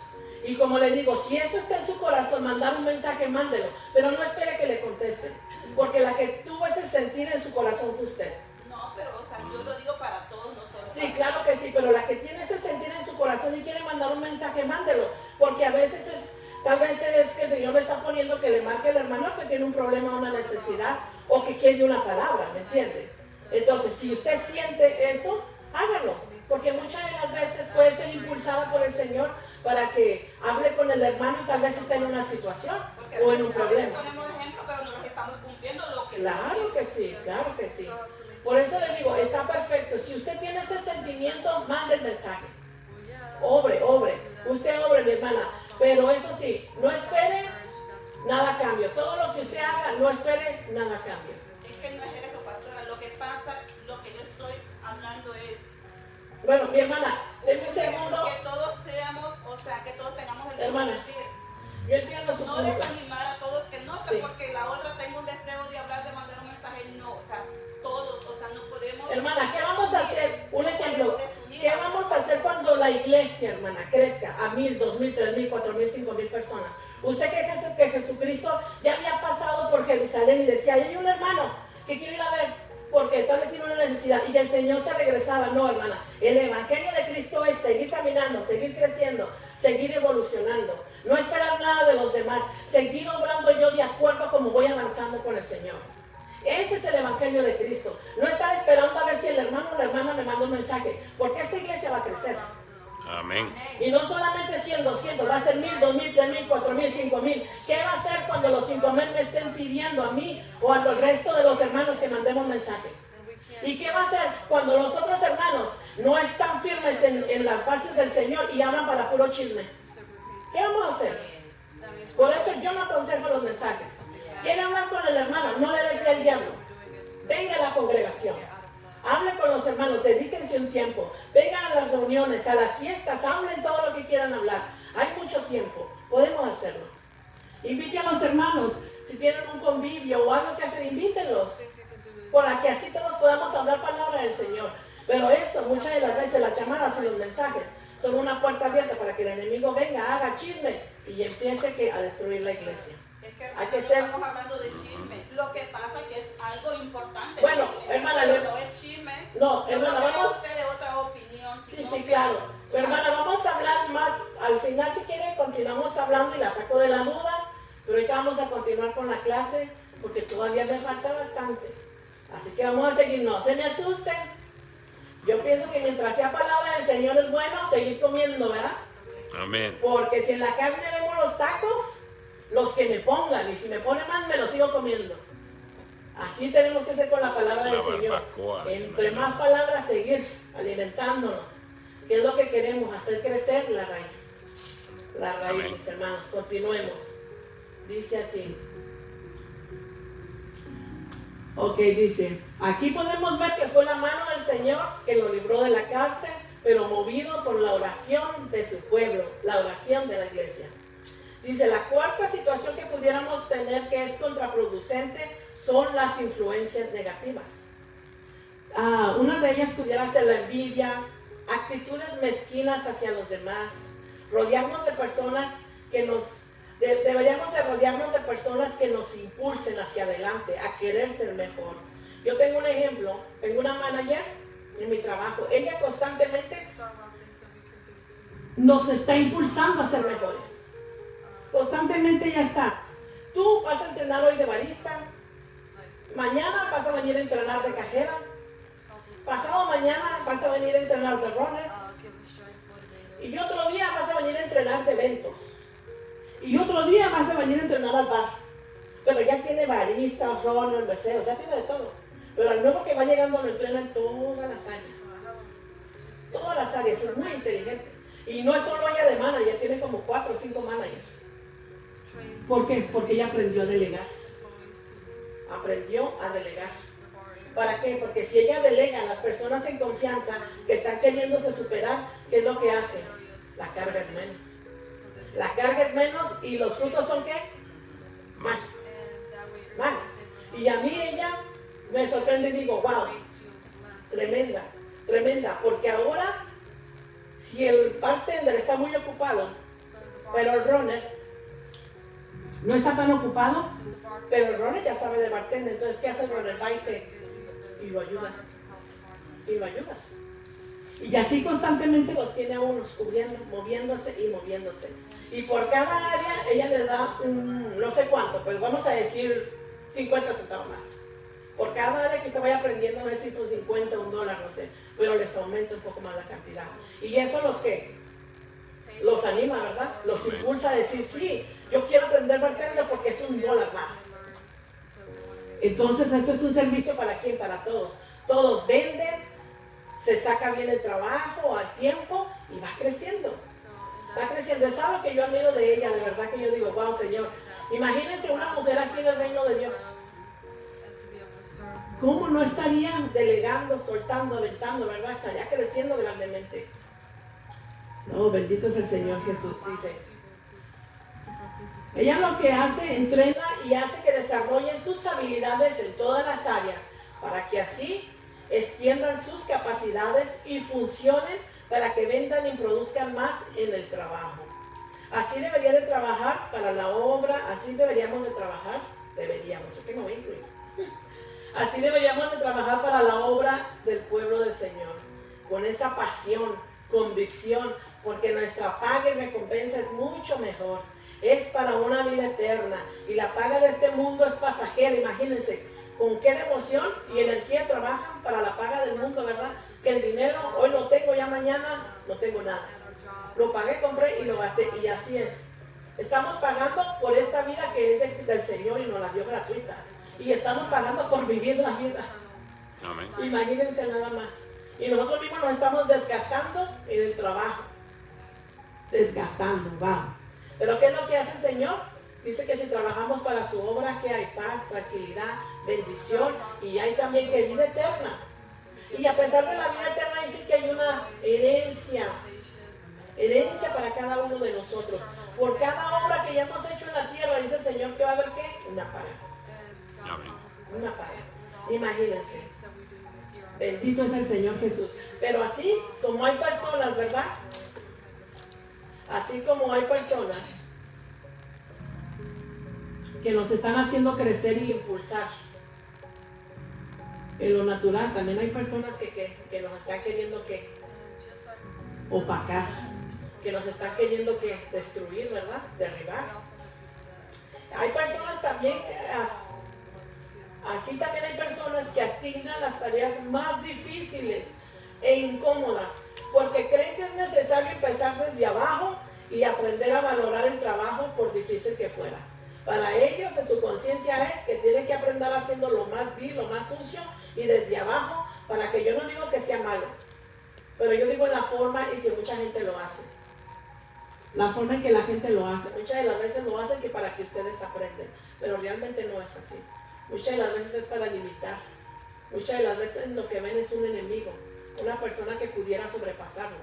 Y como le digo, si eso está en su corazón, mandar un mensaje, mándelo, pero no espere que le contesten, porque la que tuvo ese sentir en su corazón fue usted. No, pero o sea, yo lo digo para todos nosotros. Sí, claro que sí, pero la que tiene ese sentir en su corazón y quiere mandar un mensaje, mándelo, porque a veces tal vez es que el Señor me está poniendo que le marque al hermano que tiene un problema, una necesidad, o que quiere una palabra, ¿me entiende? Entonces, si usted siente eso, hágalo, porque muchas de las veces puede ser impulsada por el Señor para que hable con el hermano y tal vez esté en una situación porque o en un problema. Ponemos ejemplos, pero no los estamos cumpliendo lo que... Claro que sí, claro que sí. Por eso le digo, está perfecto. Si usted tiene ese sentimiento, mande el mensaje. Obre. Usted obre, mi hermana. Pero eso sí, no espere nada cambio. Todo lo que usted haga, no espere nada cambio. Es que no es eso, pastora. Lo que pasa, lo que yo estoy hablando es... Bueno, mi hermana, denme un segundo. Que todos seamos, o sea, que todos tengamos el mismo sentir. Yo entiendo su punto. No desanimar a todos, que no, sí. Porque la otra tengo un deseo de hablar, de mandar un mensaje, no, o sea, todos, o sea, no podemos... Hermana, ¿qué vamos a hacer? Un ejemplo, ¿qué vamos a hacer cuando la iglesia iglesia, hermana, crezca a 1,000, 2,000, 3,000, 4,000, 5,000 personas. Usted cree que Jesucristo ya había pasado por Jerusalén y decía, hay un hermano que quiero ir a ver porque tal vez tiene una necesidad, y el Señor se regresaba. No, hermana, el evangelio de Cristo es seguir caminando, seguir creciendo, seguir evolucionando, no esperar nada de los demás, seguir obrando yo de acuerdo a cómo voy avanzando con el Señor. Ese es el evangelio de Cristo. No estar esperando a ver si el hermano o la hermana me manda un mensaje, porque esta iglesia va a crecer. Amén. Y no solamente 100, 200, va a ser 1,000, 2,000, 3,000, 4,000, 5,000. ¿Qué va a hacer cuando los 5,000 me estén pidiendo a mí o al resto de los hermanos que mandemos mensaje? ¿Y qué va a hacer cuando los otros hermanos no están firmes en las bases del Señor y hablan para puro chisme? ¿Qué vamos a hacer? Por eso yo no aconsejo los mensajes. ¿Quiere hablar con el hermano? No le dé pie al diablo. Venga a la congregación. Hable con los hermanos, dedíquense un tiempo. Vengan a las reuniones, a las fiestas, hablen todo lo que quieran hablar. Hay mucho tiempo, podemos hacerlo. Invite a los hermanos, si tienen un convivio o algo que hacer, invítenlos. Para que así todos podamos hablar palabra del Señor. Pero eso, muchas de las veces, las llamadas y los mensajes son una puerta abierta para que el enemigo venga, haga chisme y empiece a destruir la iglesia. Es que Hay que ser... estamos hablando de chisme. Lo que pasa es que es algo importante. Bueno, hermana, no es chisme. No, hermana, vamos... usted de otra opinión. Sí, claro. Pero hermana, vamos a hablar más. Al final, si quiere, continuamos hablando y la saco de la duda. Pero ahorita vamos a continuar con la clase porque todavía me falta bastante. Así que vamos a seguir. No se me asusten. Yo pienso que mientras sea palabra del Señor es bueno seguir comiendo, ¿verdad? Amén. Porque si en la carne vemos los tacos, los que me pongan, y si me pone más me los sigo comiendo. Así tenemos que ser con la palabra del Señor. Entre más palabras, seguir alimentándonos. ¿Qué es lo que queremos? Hacer crecer la raíz. La raíz, Amén. mis hermanos. Continuemos. Dice así. Ok, dice. Aquí podemos ver que fue la mano del Señor que lo libró de la cárcel, pero movido por la oración de su pueblo, la oración de la iglesia. Dice, la cuarta situación que pudiéramos tener que es contraproducente son las influencias negativas. Una de ellas pudiera ser la envidia, actitudes mezquinas hacia los demás, rodearnos de personas que deberíamos de rodearnos de personas que nos impulsen hacia adelante, a querer ser mejor. Yo tengo un ejemplo, tengo una manager en mi trabajo, ella constantemente nos está impulsando a ser mejores. Constantemente ella está. Tú vas a entrenar hoy de barista, mañana vas a venir a entrenar de cajera, pasado mañana vas a venir a entrenar de runner, y otro día vas a venir a entrenar de eventos, y otro día vas a venir a entrenar al bar. Pero ya tiene barista, runner, mesero, ya tiene de todo. Pero al nuevo que va llegando lo entrena en todas las áreas. Todas las áreas, es muy inteligente. Y no es solo ella de manager, tiene como 4 o 5 managers. ¿Por qué? Porque ella aprendió a delegar. Aprendió a delegar. ¿Para qué? Porque si ella delega a las personas en confianza que están queriéndose superar, ¿qué es lo que hace? La carga es menos. La carga es menos y los frutos son ¿qué? Más. Más. Y a mí ella me sorprende y digo, wow, tremenda, tremenda. Porque ahora, si el bartender está muy ocupado, pero el runner no está tan ocupado, pero el runner ya sabe de bartender, entonces ¿qué hace el runner? Va y lo ayuda. Y lo ayuda. Y así constantemente los tiene a unos cubriendo, moviéndose y moviéndose. Y por cada área ella le da no sé cuánto, pero vamos a decir 50 centavos más. Por cada área que usted vaya aprendiendo, a ver si son 50, $1, no sé, pero les aumenta un poco más la cantidad. Y eso los anima, ¿verdad? Los impulsa a decir, sí, yo quiero aprender bartender porque es $1 más. Entonces esto es un servicio para quién, para todos. Todos venden, se saca bien el trabajo al tiempo y va creciendo. Va creciendo. Es algo que yo admiro de ella, de verdad que yo digo, wow, Señor. Imagínense una mujer así en el reino de Dios. ¿Cómo no estarían delegando, soltando, aventando, verdad? Estaría creciendo grandemente. No, bendito es el Señor Jesús, dice. Ella lo que hace, entrena y hace que desarrollen sus habilidades en todas las áreas, para que así extiendan sus capacidades y funcionen para que vendan y produzcan más en el trabajo. Así debería de trabajar para la obra, así deberíamos de trabajar, yo tengo vínculo. Así deberíamos de trabajar para la obra del pueblo del Señor, con esa pasión, convicción, porque nuestra paga y recompensa es mucho mejor. Es para una vida eterna y la paga de este mundo es pasajera. Imagínense con qué devoción y energía trabajan para la paga del mundo, ¿verdad? Que el dinero hoy lo tengo, ya mañana no tengo nada. Lo pagué, compré y lo gasté, y así es. Estamos pagando por esta vida que es del Señor y nos la dio gratuita. Y estamos pagando por vivir la vida. Amén. Imagínense nada más. Y nosotros mismos nos estamos desgastando en el trabajo. Desgastando, vamos. Pero ¿qué es lo que hace el Señor? Dice que si trabajamos para su obra, que hay paz, tranquilidad, bendición, y hay también que vida eterna. Y a pesar de la vida eterna dice que hay una herencia para cada uno de nosotros. Por cada obra que ya hemos hecho en la tierra, dice el Señor que va a haber ¿qué? Una paga. Amén. Una paga. Imagínense. Bendito es el Señor Jesús. Pero así como hay personas, ¿verdad? Así como hay personas que nos están haciendo crecer y impulsar en lo natural, también hay personas que nos están queriendo que opacar, que nos están queriendo que destruir, ¿verdad? Derribar. Hay personas también así también hay personas que asignan las tareas más difíciles e incómodas porque creen que es necesario empezar desde abajo y aprender a valorar el trabajo por difícil que fuera. Para ellos, en su conciencia es que tienen que aprender haciendo lo más vil, lo más sucio y desde abajo, para que yo no digo que sea malo, pero yo digo en la forma en que mucha gente lo hace. La forma en que la gente lo hace. Muchas de las veces lo hacen que para que ustedes aprendan, pero realmente no es así. Muchas de las veces es para limitar. Muchas de las veces lo que ven es un enemigo, una persona que pudiera sobrepasarlo.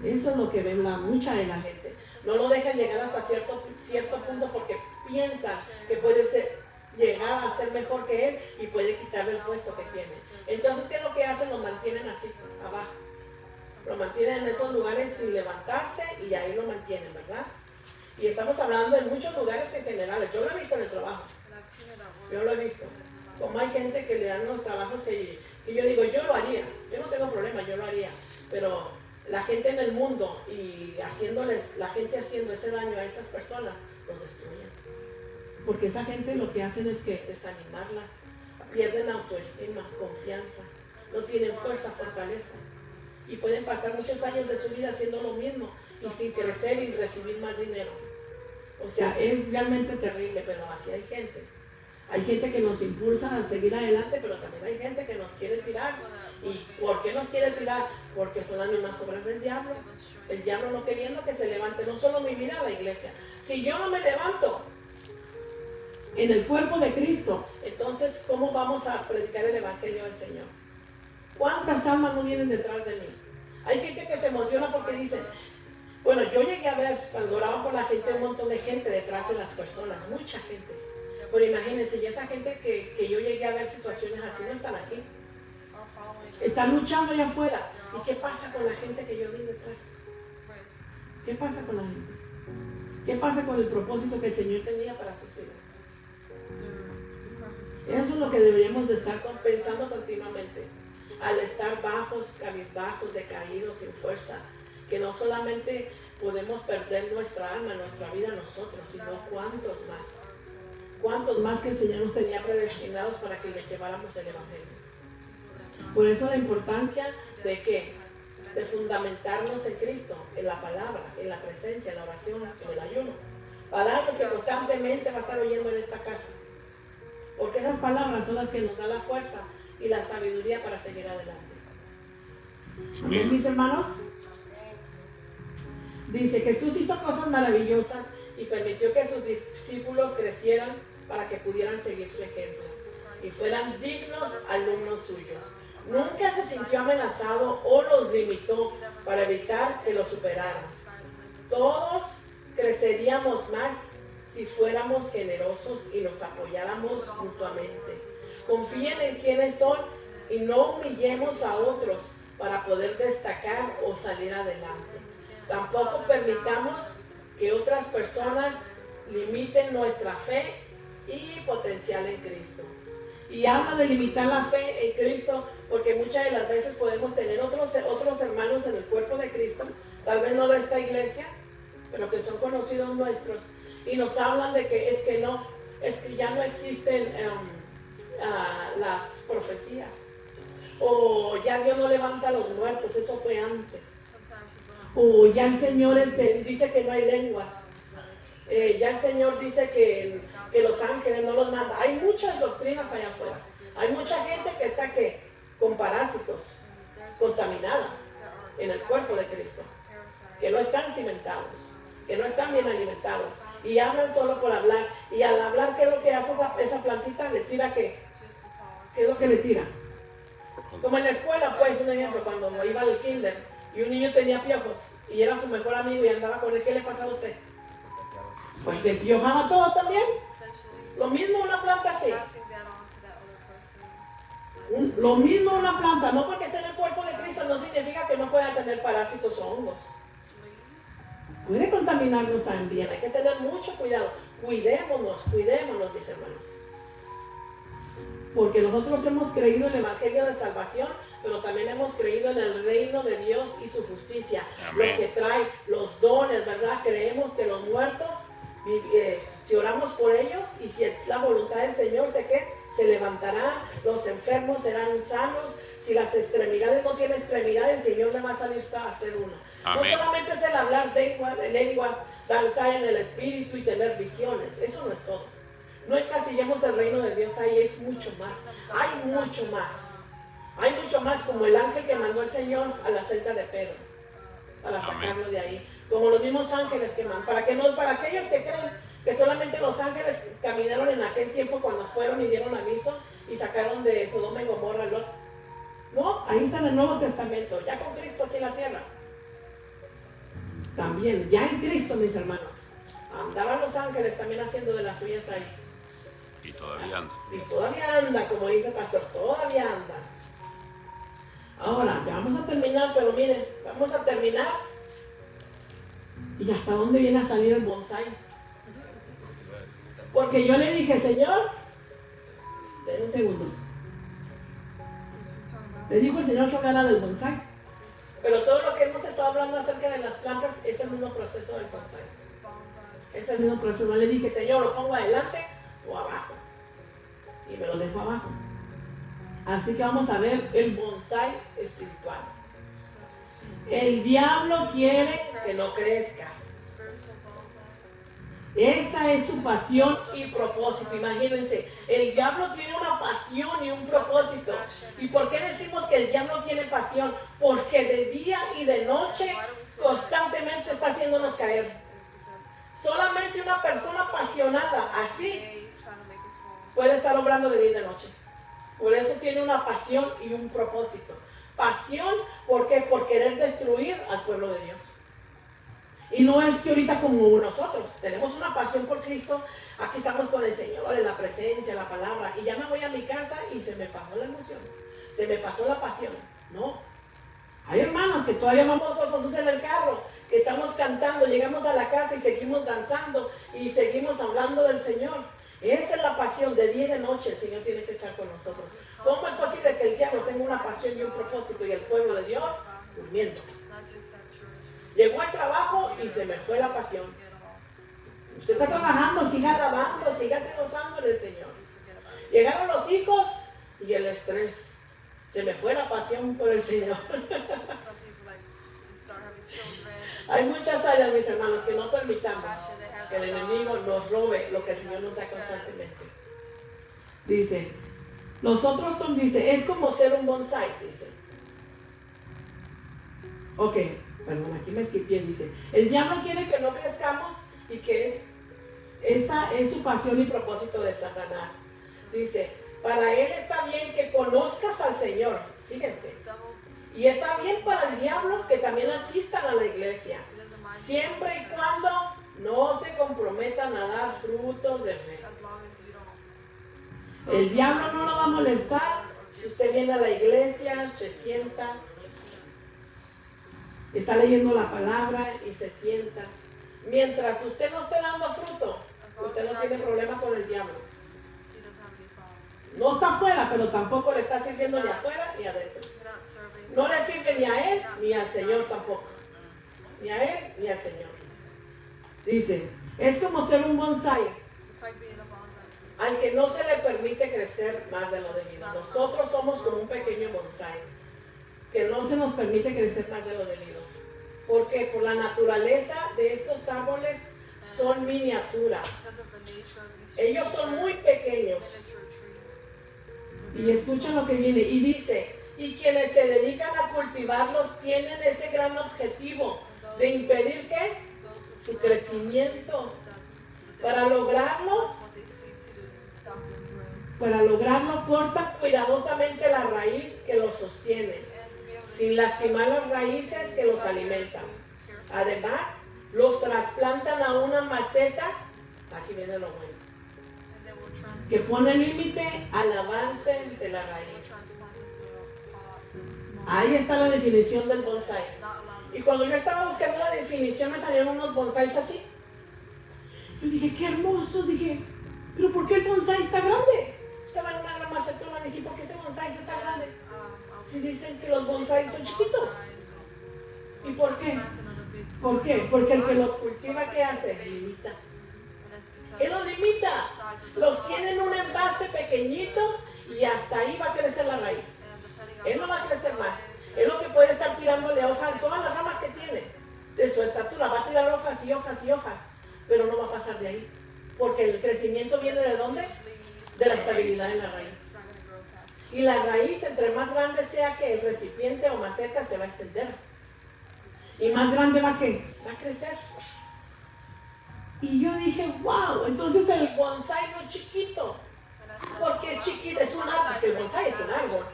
Eso es lo que ven mucha de la gente. No lo dejan llegar hasta cierto punto porque piensan que puede llegar a ser mejor que él y puede quitarle el puesto que tiene. Entonces, ¿qué es lo que hacen? Lo mantienen así, abajo. Lo mantienen en esos lugares sin levantarse y ahí lo mantienen, ¿verdad? Y estamos hablando de muchos lugares en general. Yo lo he visto en el trabajo. Yo lo he visto. Como hay gente que le dan los trabajos que yo digo, yo lo haría. Yo no tengo problema, yo lo haría. Pero la gente en el mundo y la gente haciendo ese daño a esas personas, los destruyen. Porque esa gente lo que hacen es que desanimarlas, pierden autoestima, confianza, no tienen fuerza, fortaleza. Y pueden pasar muchos años de su vida haciendo lo mismo y sin crecer y recibir más dinero. O sea, es realmente terrible, pero así hay gente. Hay gente que nos impulsa a seguir adelante, pero también hay gente que nos quiere tirar. ¿Y por qué nos quiere tirar? Porque son las mismas obras del diablo. El diablo no queriendo que se levante, no solo mi vida, la iglesia. Si yo no me levanto en el cuerpo de Cristo, entonces, ¿cómo vamos a predicar el evangelio del Señor? ¿Cuántas almas no vienen detrás de mí? Hay gente que se emociona porque dicen, bueno, yo llegué a ver, cuando oraba por la gente, un montón de gente detrás de las personas, mucha gente. Pero imagínense, y esa gente que yo llegué a ver situaciones así no están aquí. Están luchando allá afuera. ¿Y qué pasa con la gente que yo vi detrás? ¿Qué pasa con la gente? ¿Qué pasa con el propósito que el Señor tenía para sus vidas? Eso es lo que deberíamos de estar pensando continuamente. Al estar bajos, cabizbajos, decaídos, sin fuerza, que no solamente podemos perder nuestra alma, nuestra vida nosotros, sino cuántos más que el Señor nos tenía predestinados para que les lleváramos el evangelio. Por eso la importancia de ¿qué? De fundamentarnos en Cristo, en la palabra, en la presencia, en la oración, en el ayuno. Palabras que constantemente va a estar oyendo en esta casa. Porque esas palabras son las que nos dan la fuerza y la sabiduría para seguir adelante. ¿Amén, mis hermanos? Dice, Jesús hizo cosas maravillosas y permitió que sus discípulos crecieran para que pudieran seguir su ejemplo y fueran dignos alumnos suyos. Nunca se sintió amenazado o los limitó para evitar que lo superaran. Todos creceríamos más si fuéramos generosos y nos apoyáramos mutuamente. Confíen en quienes son y no humillemos a otros para poder destacar o salir adelante. Tampoco permitamos que otras personas limiten nuestra fe y potencial en Cristo. Y habla de limitar la fe en Cristo porque muchas de las veces podemos tener otros hermanos en el cuerpo de Cristo, tal vez no de esta iglesia, pero que son conocidos nuestros, y nos hablan de que es que ya no existen las profecías, o ya Dios no levanta a los muertos, eso fue antes, o ya el Señor dice que no hay lenguas, ya el Señor dice que los ángeles no los manda. Hay muchas doctrinas allá afuera, hay mucha gente que está con parásitos, contaminada en el cuerpo de Cristo, que no están cimentados, que no están bien alimentados y hablan solo por hablar. Y al hablar, ¿qué es lo que hace esa plantita? Le tira ¿qué? ¿Qué es lo que le tira? Como en la escuela, pues, un ejemplo, cuando iba al kinder y un niño tenía piojos y era su mejor amigo y andaba con él, ¿qué le pasaba a usted? Pues se empiojaba todo también. Lo mismo una planta así. Lo mismo una planta, no porque esté en el cuerpo de Cristo no significa que no pueda tener parásitos o hongos. Puede contaminarnos también, hay que tener mucho cuidado. Cuidémonos, mis hermanos. Porque nosotros hemos creído en el Evangelio de Salvación, pero también hemos creído en el reino de Dios y su justicia. Amén. Lo que trae los dones, ¿verdad? Creemos que los muertos, si oramos por ellos y si es la voluntad del Señor, se levantarán, los enfermos serán sanos. Si las extremidades no tienen extremidades, el Señor le va a salir a hacer una. Amén. No solamente es el hablar de lenguas, danzar en el espíritu y tener visiones, eso no es todo. No encasillemos el reino de Dios ahí, es mucho más. Hay mucho más. Hay mucho más, como el ángel que mandó el Señor a la celda de Pedro, para sacarlo de ahí. Como los mismos ángeles que mandan. Para aquellos que creen que solamente los ángeles caminaron en aquel tiempo cuando fueron y dieron aviso y sacaron de Sodoma y Gomorra a Lot. No, ahí está en el Nuevo Testamento, ya con Cristo aquí en la tierra. También, ya en Cristo, mis hermanos. Andaban los ángeles también haciendo de las suyas ahí. Y todavía anda. Y todavía anda, como dice el pastor, todavía anda. Ahora, ya vamos a terminar, pero miren, vamos a terminar. ¿Y hasta dónde viene a salir el bonsai? Porque yo le dije, Señor, denme un segundo. Me dijo el Señor que hablara del bonsai. Pero todo lo que hemos estado hablando acerca de las plantas es el mismo proceso del bonsai. Es el mismo proceso. Le dije, Señor, ¿lo pongo adelante o abajo? Y me lo dejo abajo. Así que vamos a ver el bonsai espiritual. El diablo quiere que no crezcas. Esa es su pasión y propósito. Imagínense, el diablo tiene una pasión y un propósito. ¿Y por qué decimos que el diablo tiene pasión? Porque de día y de noche constantemente está haciéndonos caer. Solamente una persona apasionada así puede estar obrando de día y de noche. Por eso tiene una pasión y un propósito. Pasión, ¿por qué? Por querer destruir al pueblo de Dios. Y no es que ahorita como nosotros tenemos una pasión por Cristo, aquí estamos con el Señor, en la presencia, en la palabra, y ya me voy a mi casa y se me pasó la emoción, se me pasó la pasión. No, hay hermanos que todavía vamos gozosos en el carro, que estamos cantando, llegamos a la casa y seguimos danzando y seguimos hablando del Señor. Esa es la pasión, de día y de noche el Señor tiene que estar con nosotros. ¿Cómo es posible que el diablo tenga una pasión y un propósito y el pueblo de Dios durmiendo? Llegó el trabajo y se me fue la pasión. Usted está trabajando, siga alabando, siga gozando en el Señor. Llegaron los hijos y el estrés. Se me fue la pasión por el Señor. Hay muchas áreas, mis hermanos, que no permitamos que el enemigo nos robe lo que el Señor nos da constantemente. Dice, los otros son, dice, es como ser un bonsai, dice. Ok. Perdón, aquí me esquipié, dice, el diablo quiere que no crezcamos y que esa es su pasión y propósito de Satanás. Dice, para él está bien que conozcas al Señor, fíjense, y está bien para el diablo que también asistan a la iglesia, siempre y cuando no se comprometan a dar frutos de fe. El diablo no lo va a molestar Si usted viene a la iglesia, se sienta, está leyendo la palabra y se sienta. Mientras usted no esté dando fruto, usted no tiene problema con el diablo. No está afuera, pero tampoco le está sirviendo ni afuera ni adentro. No le sirve ni a él ni al Señor tampoco. Ni a él ni al Señor. Dice, es como ser un bonsái, al que no se le permite crecer más de lo debido. Nosotros somos como un pequeño bonsái, que no se nos permite crecer más de lo debido. Porque por la naturaleza de estos árboles son miniatura. Ellos son muy pequeños. Y escuchen lo que viene. Y dice, y quienes se dedican a cultivarlos tienen ese gran objetivo de impedir ¿qué? Su crecimiento. Para lograrlo, cortan cuidadosamente la raíz que los sostiene, sin lastimar las raíces que los alimentan. Además, los trasplantan a una maceta, aquí viene lo bueno, que pone límite al avance de la raíz. Ahí está la definición del bonsái. Y cuando yo estaba buscando la definición me salieron unos bonsáis así. Yo dije, qué hermosos, dije, pero ¿por qué el bonsái está grande? Estaba en una gran macetona, dije, ¿por qué ese bonsái está grande? Si dicen que los bonsáis son chiquitos. ¿Y por qué? ¿Por qué? Porque el que los cultiva, ¿qué hace? Limita. Él los limita. Los tiene en un envase pequeñito y hasta ahí va a crecer la raíz. Él no va a crecer más. Él lo que puede estar tirándole hojas en todas las ramas que tiene. De su estatura va a tirar hojas y hojas y hojas. Pero no va a pasar de ahí. Porque el crecimiento viene ¿de dónde? De la estabilidad en la raíz. Y la raíz, entre más grande sea que el recipiente o maceta, se va a extender. Y más grande va a crecer. Y yo dije, wow, entonces el bonsái no es chiquito. Porque es chiquito, es un árbol, porque el bonsái es un árbol.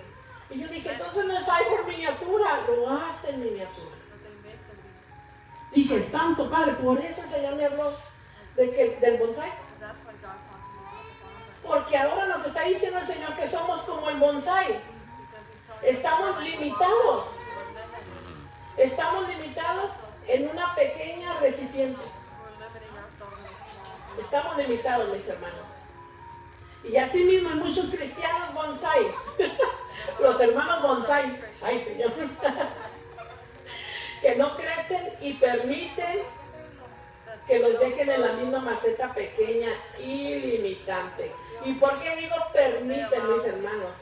Y yo dije, entonces no es árbol miniatura, lo hacen miniatura. Dije, Santo Padre, por eso el Señor me habló del bonsái. Porque ahora nos está diciendo el Señor que somos como el bonsái. Estamos limitados. Estamos limitados en una pequeña recipiente. Estamos limitados, mis hermanos. Y así mismo hay muchos cristianos bonsái. Los hermanos bonsái. Ay, Señor. Que no crecen y permiten que los dejen en la misma maceta pequeña y limitante. ¿Y por qué digo permiten, mis hermanos?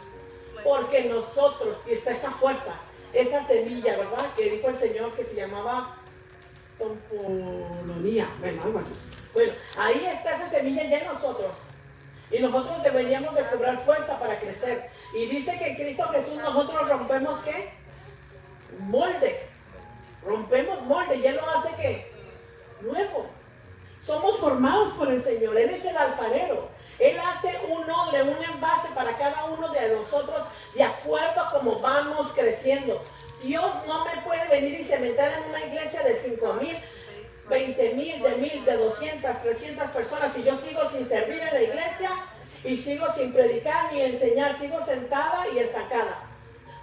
Porque nosotros, y está esta fuerza, esa semilla, ¿verdad? Que dijo el Señor que se llamaba tomponía, bueno, algo así. Bueno, ahí está esa semilla ya en nosotros. Y nosotros deberíamos de cobrar fuerza para crecer. Y dice que en Cristo Jesús nosotros rompemos ¿qué? Molde. Rompemos molde y Él lo hace ¿qué? Nuevo. Somos formados por el Señor. Él es el alfarero. Él hace un odre, un envase para cada uno de nosotros de acuerdo a cómo vamos creciendo. Dios no me puede venir y cementar en una iglesia de 5,000, 20,000, de 1,000, de 200, 300 personas y yo sigo sin servir en la iglesia y sigo sin predicar ni enseñar, sigo sentada y estancada.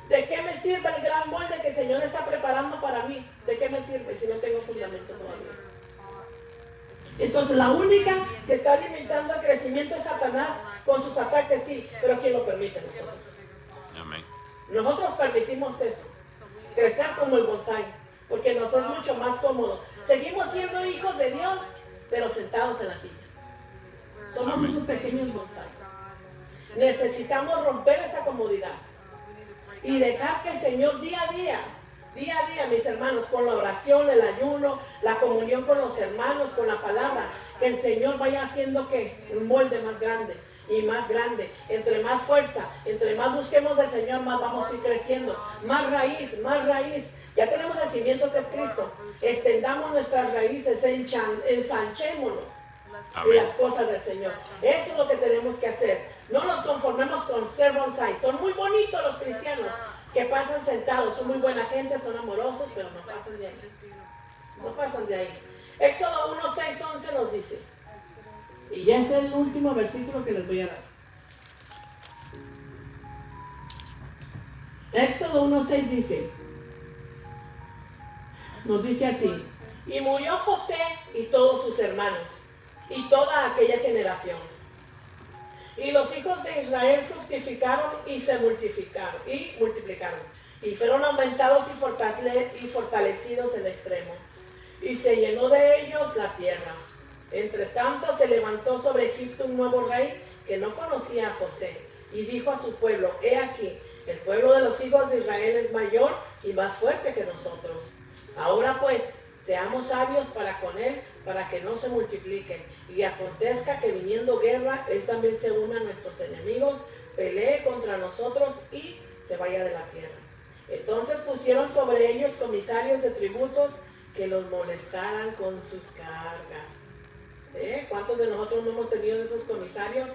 ¿De qué me sirve el gran molde que el Señor está preparando para mí? ¿De qué me sirve si no tengo fundamento todavía? Entonces la única que está limitando el crecimiento es Satanás con sus ataques, sí, pero ¿quién lo permite? Nosotros. Amén. Nosotros permitimos eso, crecer como el bonsái, porque nos es mucho más cómodo. Seguimos siendo hijos de Dios, pero sentados en la silla. Somos Amén. esos pequeños bonsáis. Necesitamos romper esa comodidad y dejar que el Señor día a día, mis hermanos, con la oración, el ayuno, la comunión con los hermanos, con la palabra, que el Señor vaya haciendo que un molde más grande y más grande. Entre más fuerza, entre más busquemos del Señor, más vamos a ir creciendo. Más raíz, más raíz. Ya tenemos el cimiento que es Cristo. Extendamos nuestras raíces, ensanchémonos en las cosas del Señor. Eso es lo que tenemos que hacer. No nos conformemos con ser bonsai. Son muy bonitos los cristianos que pasan sentados. Son muy buena gente, son amorosos, pero no pasan de ahí. No pasan de ahí. Éxodo 1, 6, 11 nos dice. Y ya es el último versículo que les voy a dar. Éxodo 1:6 dice, nos dice así: y murió José y todos sus hermanos y toda aquella generación. Y los hijos de Israel fructificaron y se multiplicaron y fueron aumentados y fortalecidos en extremo. Y se llenó de ellos la tierra. Entre tanto se levantó sobre Egipto un nuevo rey que no conocía a José, y dijo a su pueblo: he aquí, el pueblo de los hijos de Israel es mayor y más fuerte que nosotros. Ahora pues, seamos sabios para con él, para que no se multipliquen, y acontezca que viniendo guerra, él también se una a nuestros enemigos, pelee contra nosotros y se vaya de la tierra. Entonces pusieron sobre ellos comisarios de tributos que los molestaran con sus cargas. ¿Cuántos de nosotros no hemos tenido esos comisarios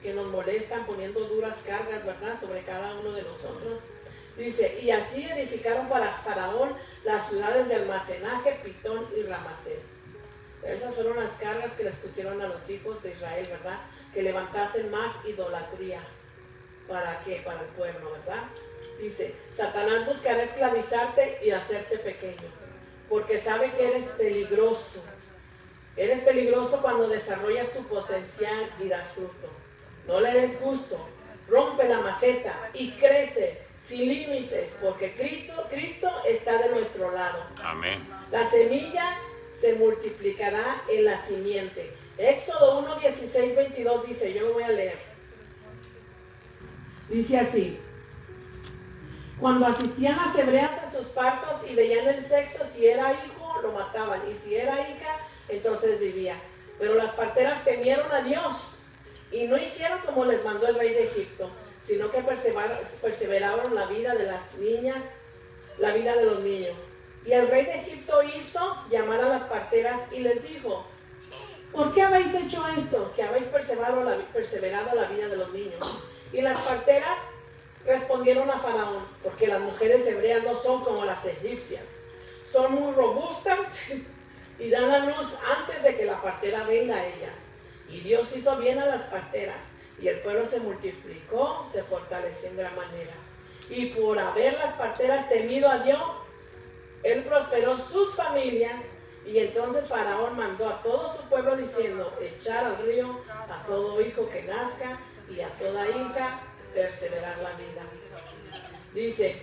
que nos molestan poniendo duras cargas, verdad, sobre cada uno de nosotros? Dice, y así edificaron para Faraón las ciudades de almacenaje, Pitón y Ramasés. Esas fueron las cargas que les pusieron a los hijos de Israel, ¿verdad? Que levantasen más idolatría. ¿Para qué? Para el pueblo, ¿verdad? Dice, Satanás buscará esclavizarte y hacerte pequeño, porque sabe que eres peligroso. Eres peligroso cuando desarrollas tu potencial y das fruto. No le des gusto, rompe la maceta y crece sin límites, porque Cristo está de nuestro lado. Amén. La semilla se multiplicará en la simiente. Éxodo 1, 16, 22 dice, yo lo voy a leer. Dice así: cuando asistían las hebreas a sus partos y veían el sexo, si era hijo, lo mataban, y si era hija, entonces vivía. Pero las parteras temieron a Dios y no hicieron como les mandó el rey de Egipto, sino que perseveraron la vida de las niñas, la vida de los niños. Y el rey de Egipto hizo llamar a las parteras y les dijo: ¿por qué habéis hecho esto? Que habéis perseverado la vida de los niños. Y las parteras respondieron a Faraón: porque las mujeres hebreas no son como las egipcias, son muy robustas y dan a luz antes de que la partera venga a ellas. Y Dios hizo bien a las parteras, y el pueblo se multiplicó, se fortaleció en gran manera. Y por haber las parteras temido a Dios, Él prosperó sus familias. Y entonces Faraón mandó a todo su pueblo diciendo: echar al río a todo hijo que nazca, y a toda hija perseverar la vida. Dice,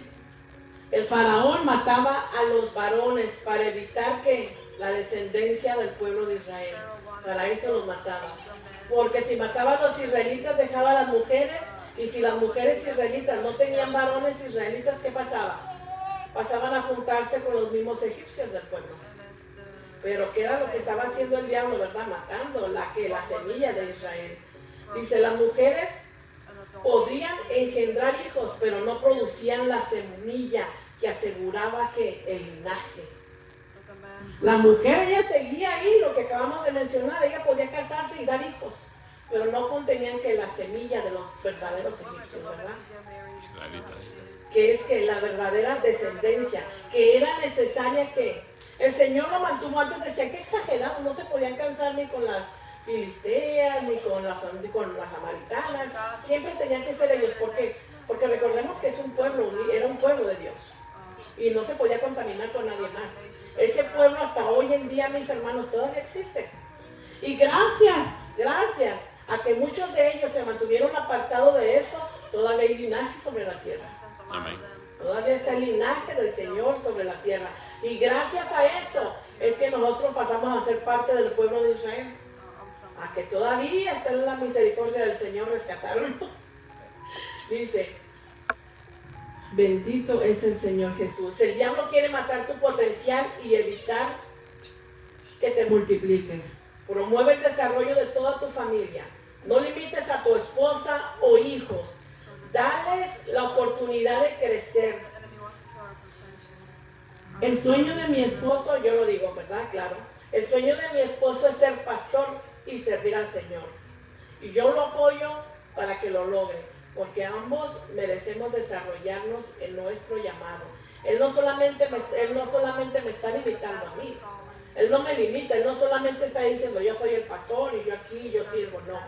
el Faraón mataba a los varones para evitar que la descendencia del pueblo de Israel, para eso los mataba. Porque si mataba a los israelitas, dejaba a las mujeres, y si las mujeres israelitas no tenían varones israelitas, ¿qué pasaba? Pasaban a juntarse con los mismos egipcios del pueblo. Pero ¿qué era lo que estaba haciendo el diablo, verdad? Matando la semilla de Israel. Dice, las mujeres podían engendrar hijos, pero no producían la semilla que aseguraba que el linaje. La mujer, ella seguía ahí, lo que acabamos de mencionar, ella podía casarse y dar hijos, pero no contenían que la semilla de los verdaderos egipcios, ¿verdad? Que es que la verdadera descendencia, que era necesaria que el Señor lo mantuvo. Antes decía que exagerado, no se podían casar ni con las filisteas, ni con las samaritanas, siempre tenían que ser ellos. ¿Por qué? Porque recordemos que es un pueblo, era un pueblo de Dios, y no se podía contaminar con nadie más. Ese pueblo hasta hoy en día, mis hermanos, todavía existe. Y gracias a que muchos de ellos se mantuvieron apartados de eso, todavía hay linaje sobre la tierra. Amén. Todavía está el linaje del Señor sobre la tierra. Y gracias a eso es que nosotros pasamos a ser parte del pueblo de Israel. A que todavía está en la misericordia del Señor rescatarnos. Dice, bendito es el Señor Jesús. El diablo quiere matar tu potencial y evitar que te multipliques. Promueve el desarrollo de toda tu familia. No limites a tu esposa o hijos. Dales la oportunidad de crecer. El sueño de mi esposo, yo lo digo, ¿verdad? Claro. El sueño de mi esposo es ser pastor y servir al Señor. Y yo lo apoyo para que lo logre, porque ambos merecemos desarrollarnos en nuestro llamado. Él no solamente me está limitando a mí. Él no me limita, Él no solamente está diciendo yo soy el pastor y yo aquí, yo sirvo, no.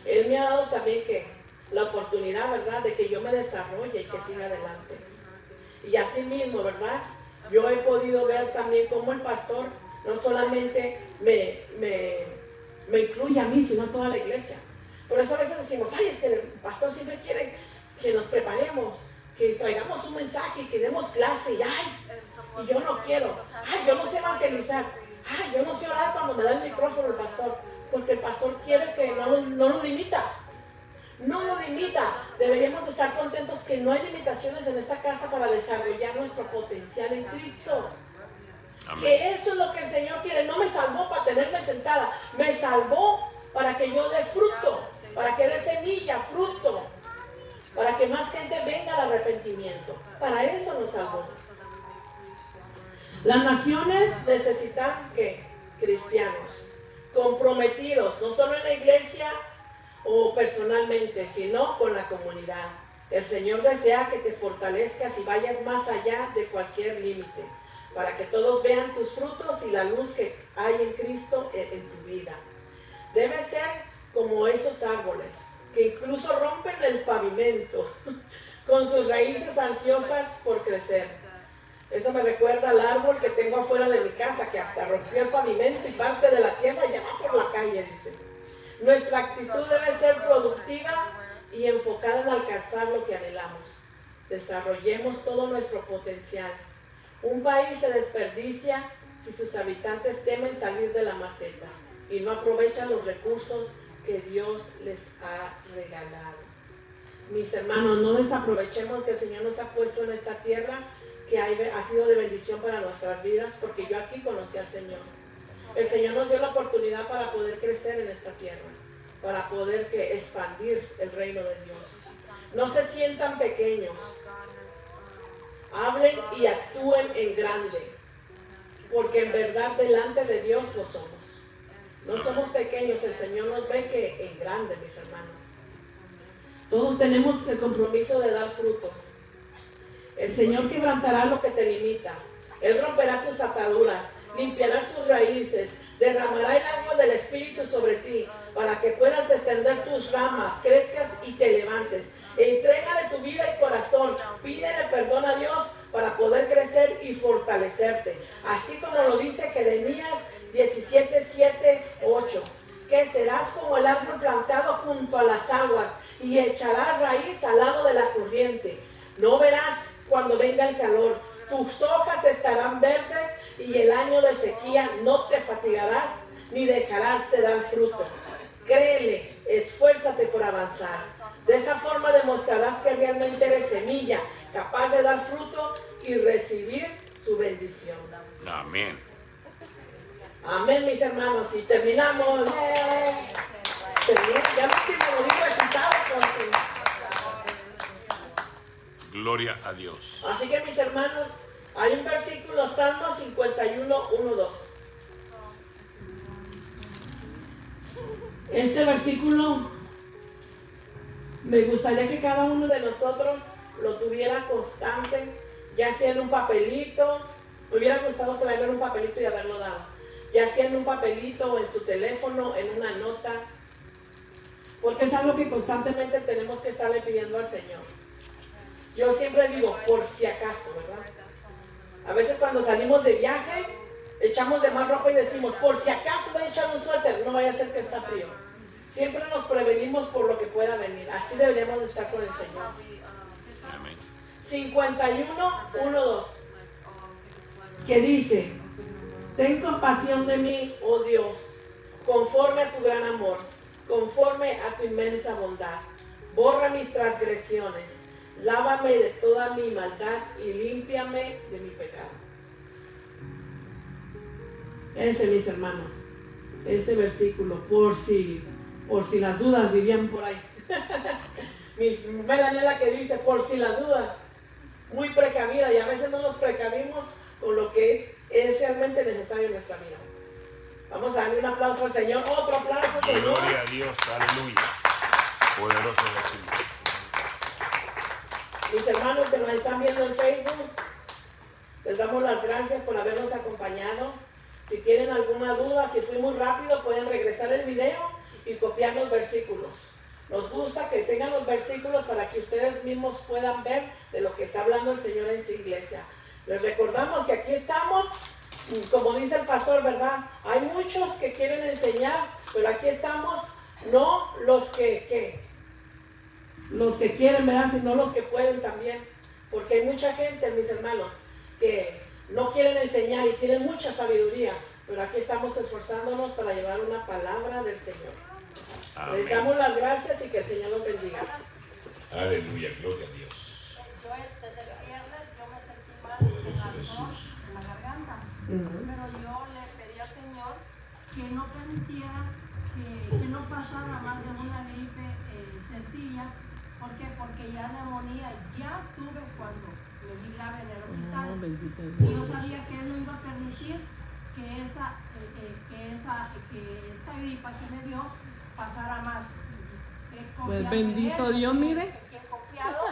Él me ha dado también la oportunidad, ¿verdad?, de que yo me desarrolle y que siga adelante. Y así mismo, ¿verdad? Yo he podido ver también cómo el pastor no solamente me incluye a mí, sino a toda la iglesia. Por eso a veces decimos, ay, es que el pastor siempre quiere que nos preparemos, que traigamos un mensaje y que demos clase, y yo no quiero, yo no sé evangelizar, yo no sé orar cuando me da el micrófono el pastor, porque el pastor quiere que no nos limita. No nos limita. Deberíamos estar contentos que no hay limitaciones en esta casa para desarrollar nuestro potencial en Cristo. Amén. Que eso es lo que el Señor quiere. No me salvó para tenerme sentada, me salvó para que yo dé fruto, para que dé semilla, fruto, para que más gente venga al arrepentimiento. Para eso nos salvó. Las naciones necesitan que cristianos comprometidos, no solo en la iglesia o personalmente, sino con la comunidad. El Señor desea que te fortalezcas y vayas más allá de cualquier límite, para que todos vean tus frutos y la luz que hay en Cristo en tu vida. Debe ser como esos árboles, que incluso rompen el pavimento, con sus raíces ansiosas por crecer. Eso me recuerda al árbol que tengo afuera de mi casa, que hasta rompió el pavimento y parte de la tierra ya va por la calle, dice. Nuestra actitud debe ser productiva y enfocada en alcanzar lo que anhelamos. Desarrollemos todo nuestro potencial. Un país se desperdicia si sus habitantes temen salir de la maceta y no aprovechan los recursos que Dios les ha regalado. Mis hermanos, no desaprovechemos que el Señor nos ha puesto en esta tierra, que ha sido de bendición para nuestras vidas, porque yo aquí conocí al Señor. El Señor nos dio la oportunidad para poder crecer en esta tierra, para poder expandir el reino de Dios. No se sientan pequeños, hablen y actúen en grande, porque en verdad delante de Dios lo somos. No somos pequeños, el Señor nos ve que en grande, mis hermanos. Todos tenemos el compromiso de dar frutos. El Señor quebrantará lo que te limita. Él romperá tus ataduras, limpiará tus raíces, derramará el agua del Espíritu sobre ti, para que puedas extender tus ramas, crezcas y te levantes. Entrégale tu vida y corazón, pídele perdón a Dios para poder crecer y fortalecerte. Así como lo dice Jeremías 17, 7, 8. Que serás como el árbol plantado junto a las aguas y echarás raíz al lado de la corriente. No verás cuando venga el calor, tus hojas estarán verdes y el año de sequía no te fatigarás ni dejarás de dar fruto. Créele, esfuérzate por avanzar. De esa forma demostrarás que realmente eres semilla, capaz de dar fruto y recibir su bendición. Amén. Amén, mis hermanos. Y terminamos. Ya no estoy como digo excitado con Gloria a Dios. Así que, mis hermanos, hay un versículo, Salmo 51, 1, 2. Este versículo me gustaría que cada uno de nosotros lo tuviera constante, ya sea en un papelito. Me hubiera gustado traerle un papelito y haberlo dado, ya sea en un papelito o en su teléfono, en una nota, porque es algo que constantemente tenemos que estarle pidiendo al Señor. Yo siempre digo, por si acaso, ¿verdad? A veces cuando salimos de viaje, echamos de más ropa y decimos, por si acaso voy a echar un suéter, no vaya a ser que está frío. Siempre nos prevenimos por lo que pueda venir. Así deberíamos estar con el Señor. Amén. 51, 1, 2. Que dice, ten compasión de mí, oh Dios, conforme a tu gran amor, conforme a tu inmensa bondad. Borra mis transgresiones. Lávame de toda mi maldad y límpiame de mi pecado. Ese, mis hermanos, ese versículo, por si las dudas, dirían por ahí. Mi mujer Daniela que dice, por si las dudas, muy precavida, y a veces no nos precavimos con lo que es realmente necesario en nuestra vida. Vamos a darle un aplauso al Señor, otro aplauso, Señor. Gloria a Dios, aleluya. Poderoso Jesús. Mis hermanos que nos están viendo en Facebook, les damos las gracias por habernos acompañado. Si tienen alguna duda, si fui muy rápido, pueden regresar el video y copiar los versículos. Nos gusta que tengan los versículos para que ustedes mismos puedan ver de lo que está hablando el Señor en su iglesia. Les recordamos que aquí estamos, como dice el pastor, ¿verdad? Hay muchos que quieren enseñar, pero aquí estamos, no los que quieren, ¿verdad? Sino los que pueden también. Porque hay mucha gente, mis hermanos, que no quieren enseñar y tienen mucha sabiduría, pero aquí estamos esforzándonos para llevar una palabra del Señor. Amén. Les damos las gracias y que el Señor los bendiga. Aleluya, gloria a Dios. Yo desde el viernes yo me sentí mal Poderoso con ardor Jesús. en la garganta, pero yo le pedí al Señor que no permitiera que no pasara más de una gripe sencilla. ¿Por qué? Porque ya neumonía ya tuve cuando me vi grave en el hospital. Y yo sabía que Él no iba a permitir que esta gripa que me dio pasara más. Pues bendito Dios, mire. Que confiado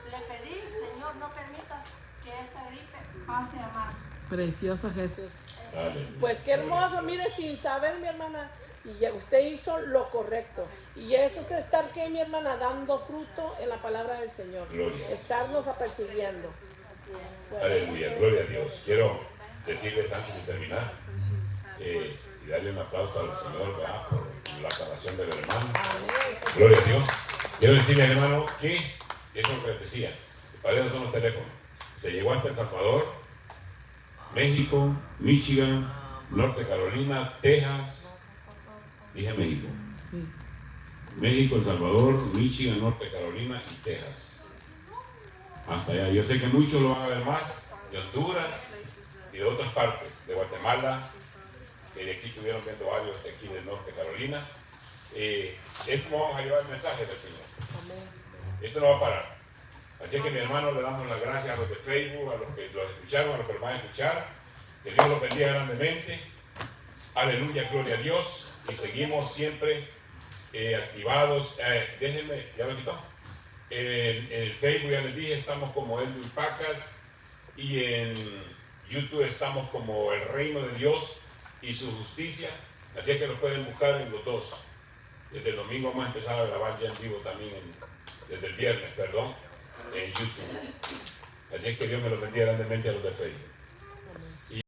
le pedí, Señor, no permitas que esta gripe pase a más. Precioso Jesús. Aleluya. Pues qué hermoso, mire, sin saber, mi hermana, y ya usted hizo lo correcto. Y eso es estar, ¿qué, mi hermana? Dando fruto en la palabra del Señor. Gloria. Estarnos apercibiendo. Aleluya, gloria a Dios. Quiero decirles antes de terminar y darle un aplauso al Señor, ¿verdad? Por la salvación del hermano. Gloria a Dios. Quiero decirles, hermano, que eso es lo que les decía. Para eso son los teléfonos. Se llegó hasta El Salvador, México, Michigan, Norte Carolina, Texas. Dije México. Sí. México, El Salvador, Michigan, Norte Carolina y Texas. Hasta allá. Yo sé que muchos lo van a ver más de Honduras y de otras partes, de Guatemala, que de aquí estuvieron viendo varios de aquí de Norte Carolina. Es como vamos a llevar el mensaje del Señor. Esto no va a parar. Así que mi hermano, le damos las gracias a los de Facebook, a los que los escucharon, a los que los van a escuchar. Que Dios los bendiga grandemente. Aleluya, gloria a Dios. Y seguimos siempre activados. Déjenme, ¿ya lo quitó? En el Facebook, ya les dije, estamos como Edwin Pacas. Y en YouTube estamos como El Reino de Dios y Su Justicia. Así que los pueden buscar en los dos. Desde el domingo vamos a empezar a grabar ya en vivo también, desde el viernes, perdón, en YouTube. Así que Dios me los bendiga grandemente a los de Facebook.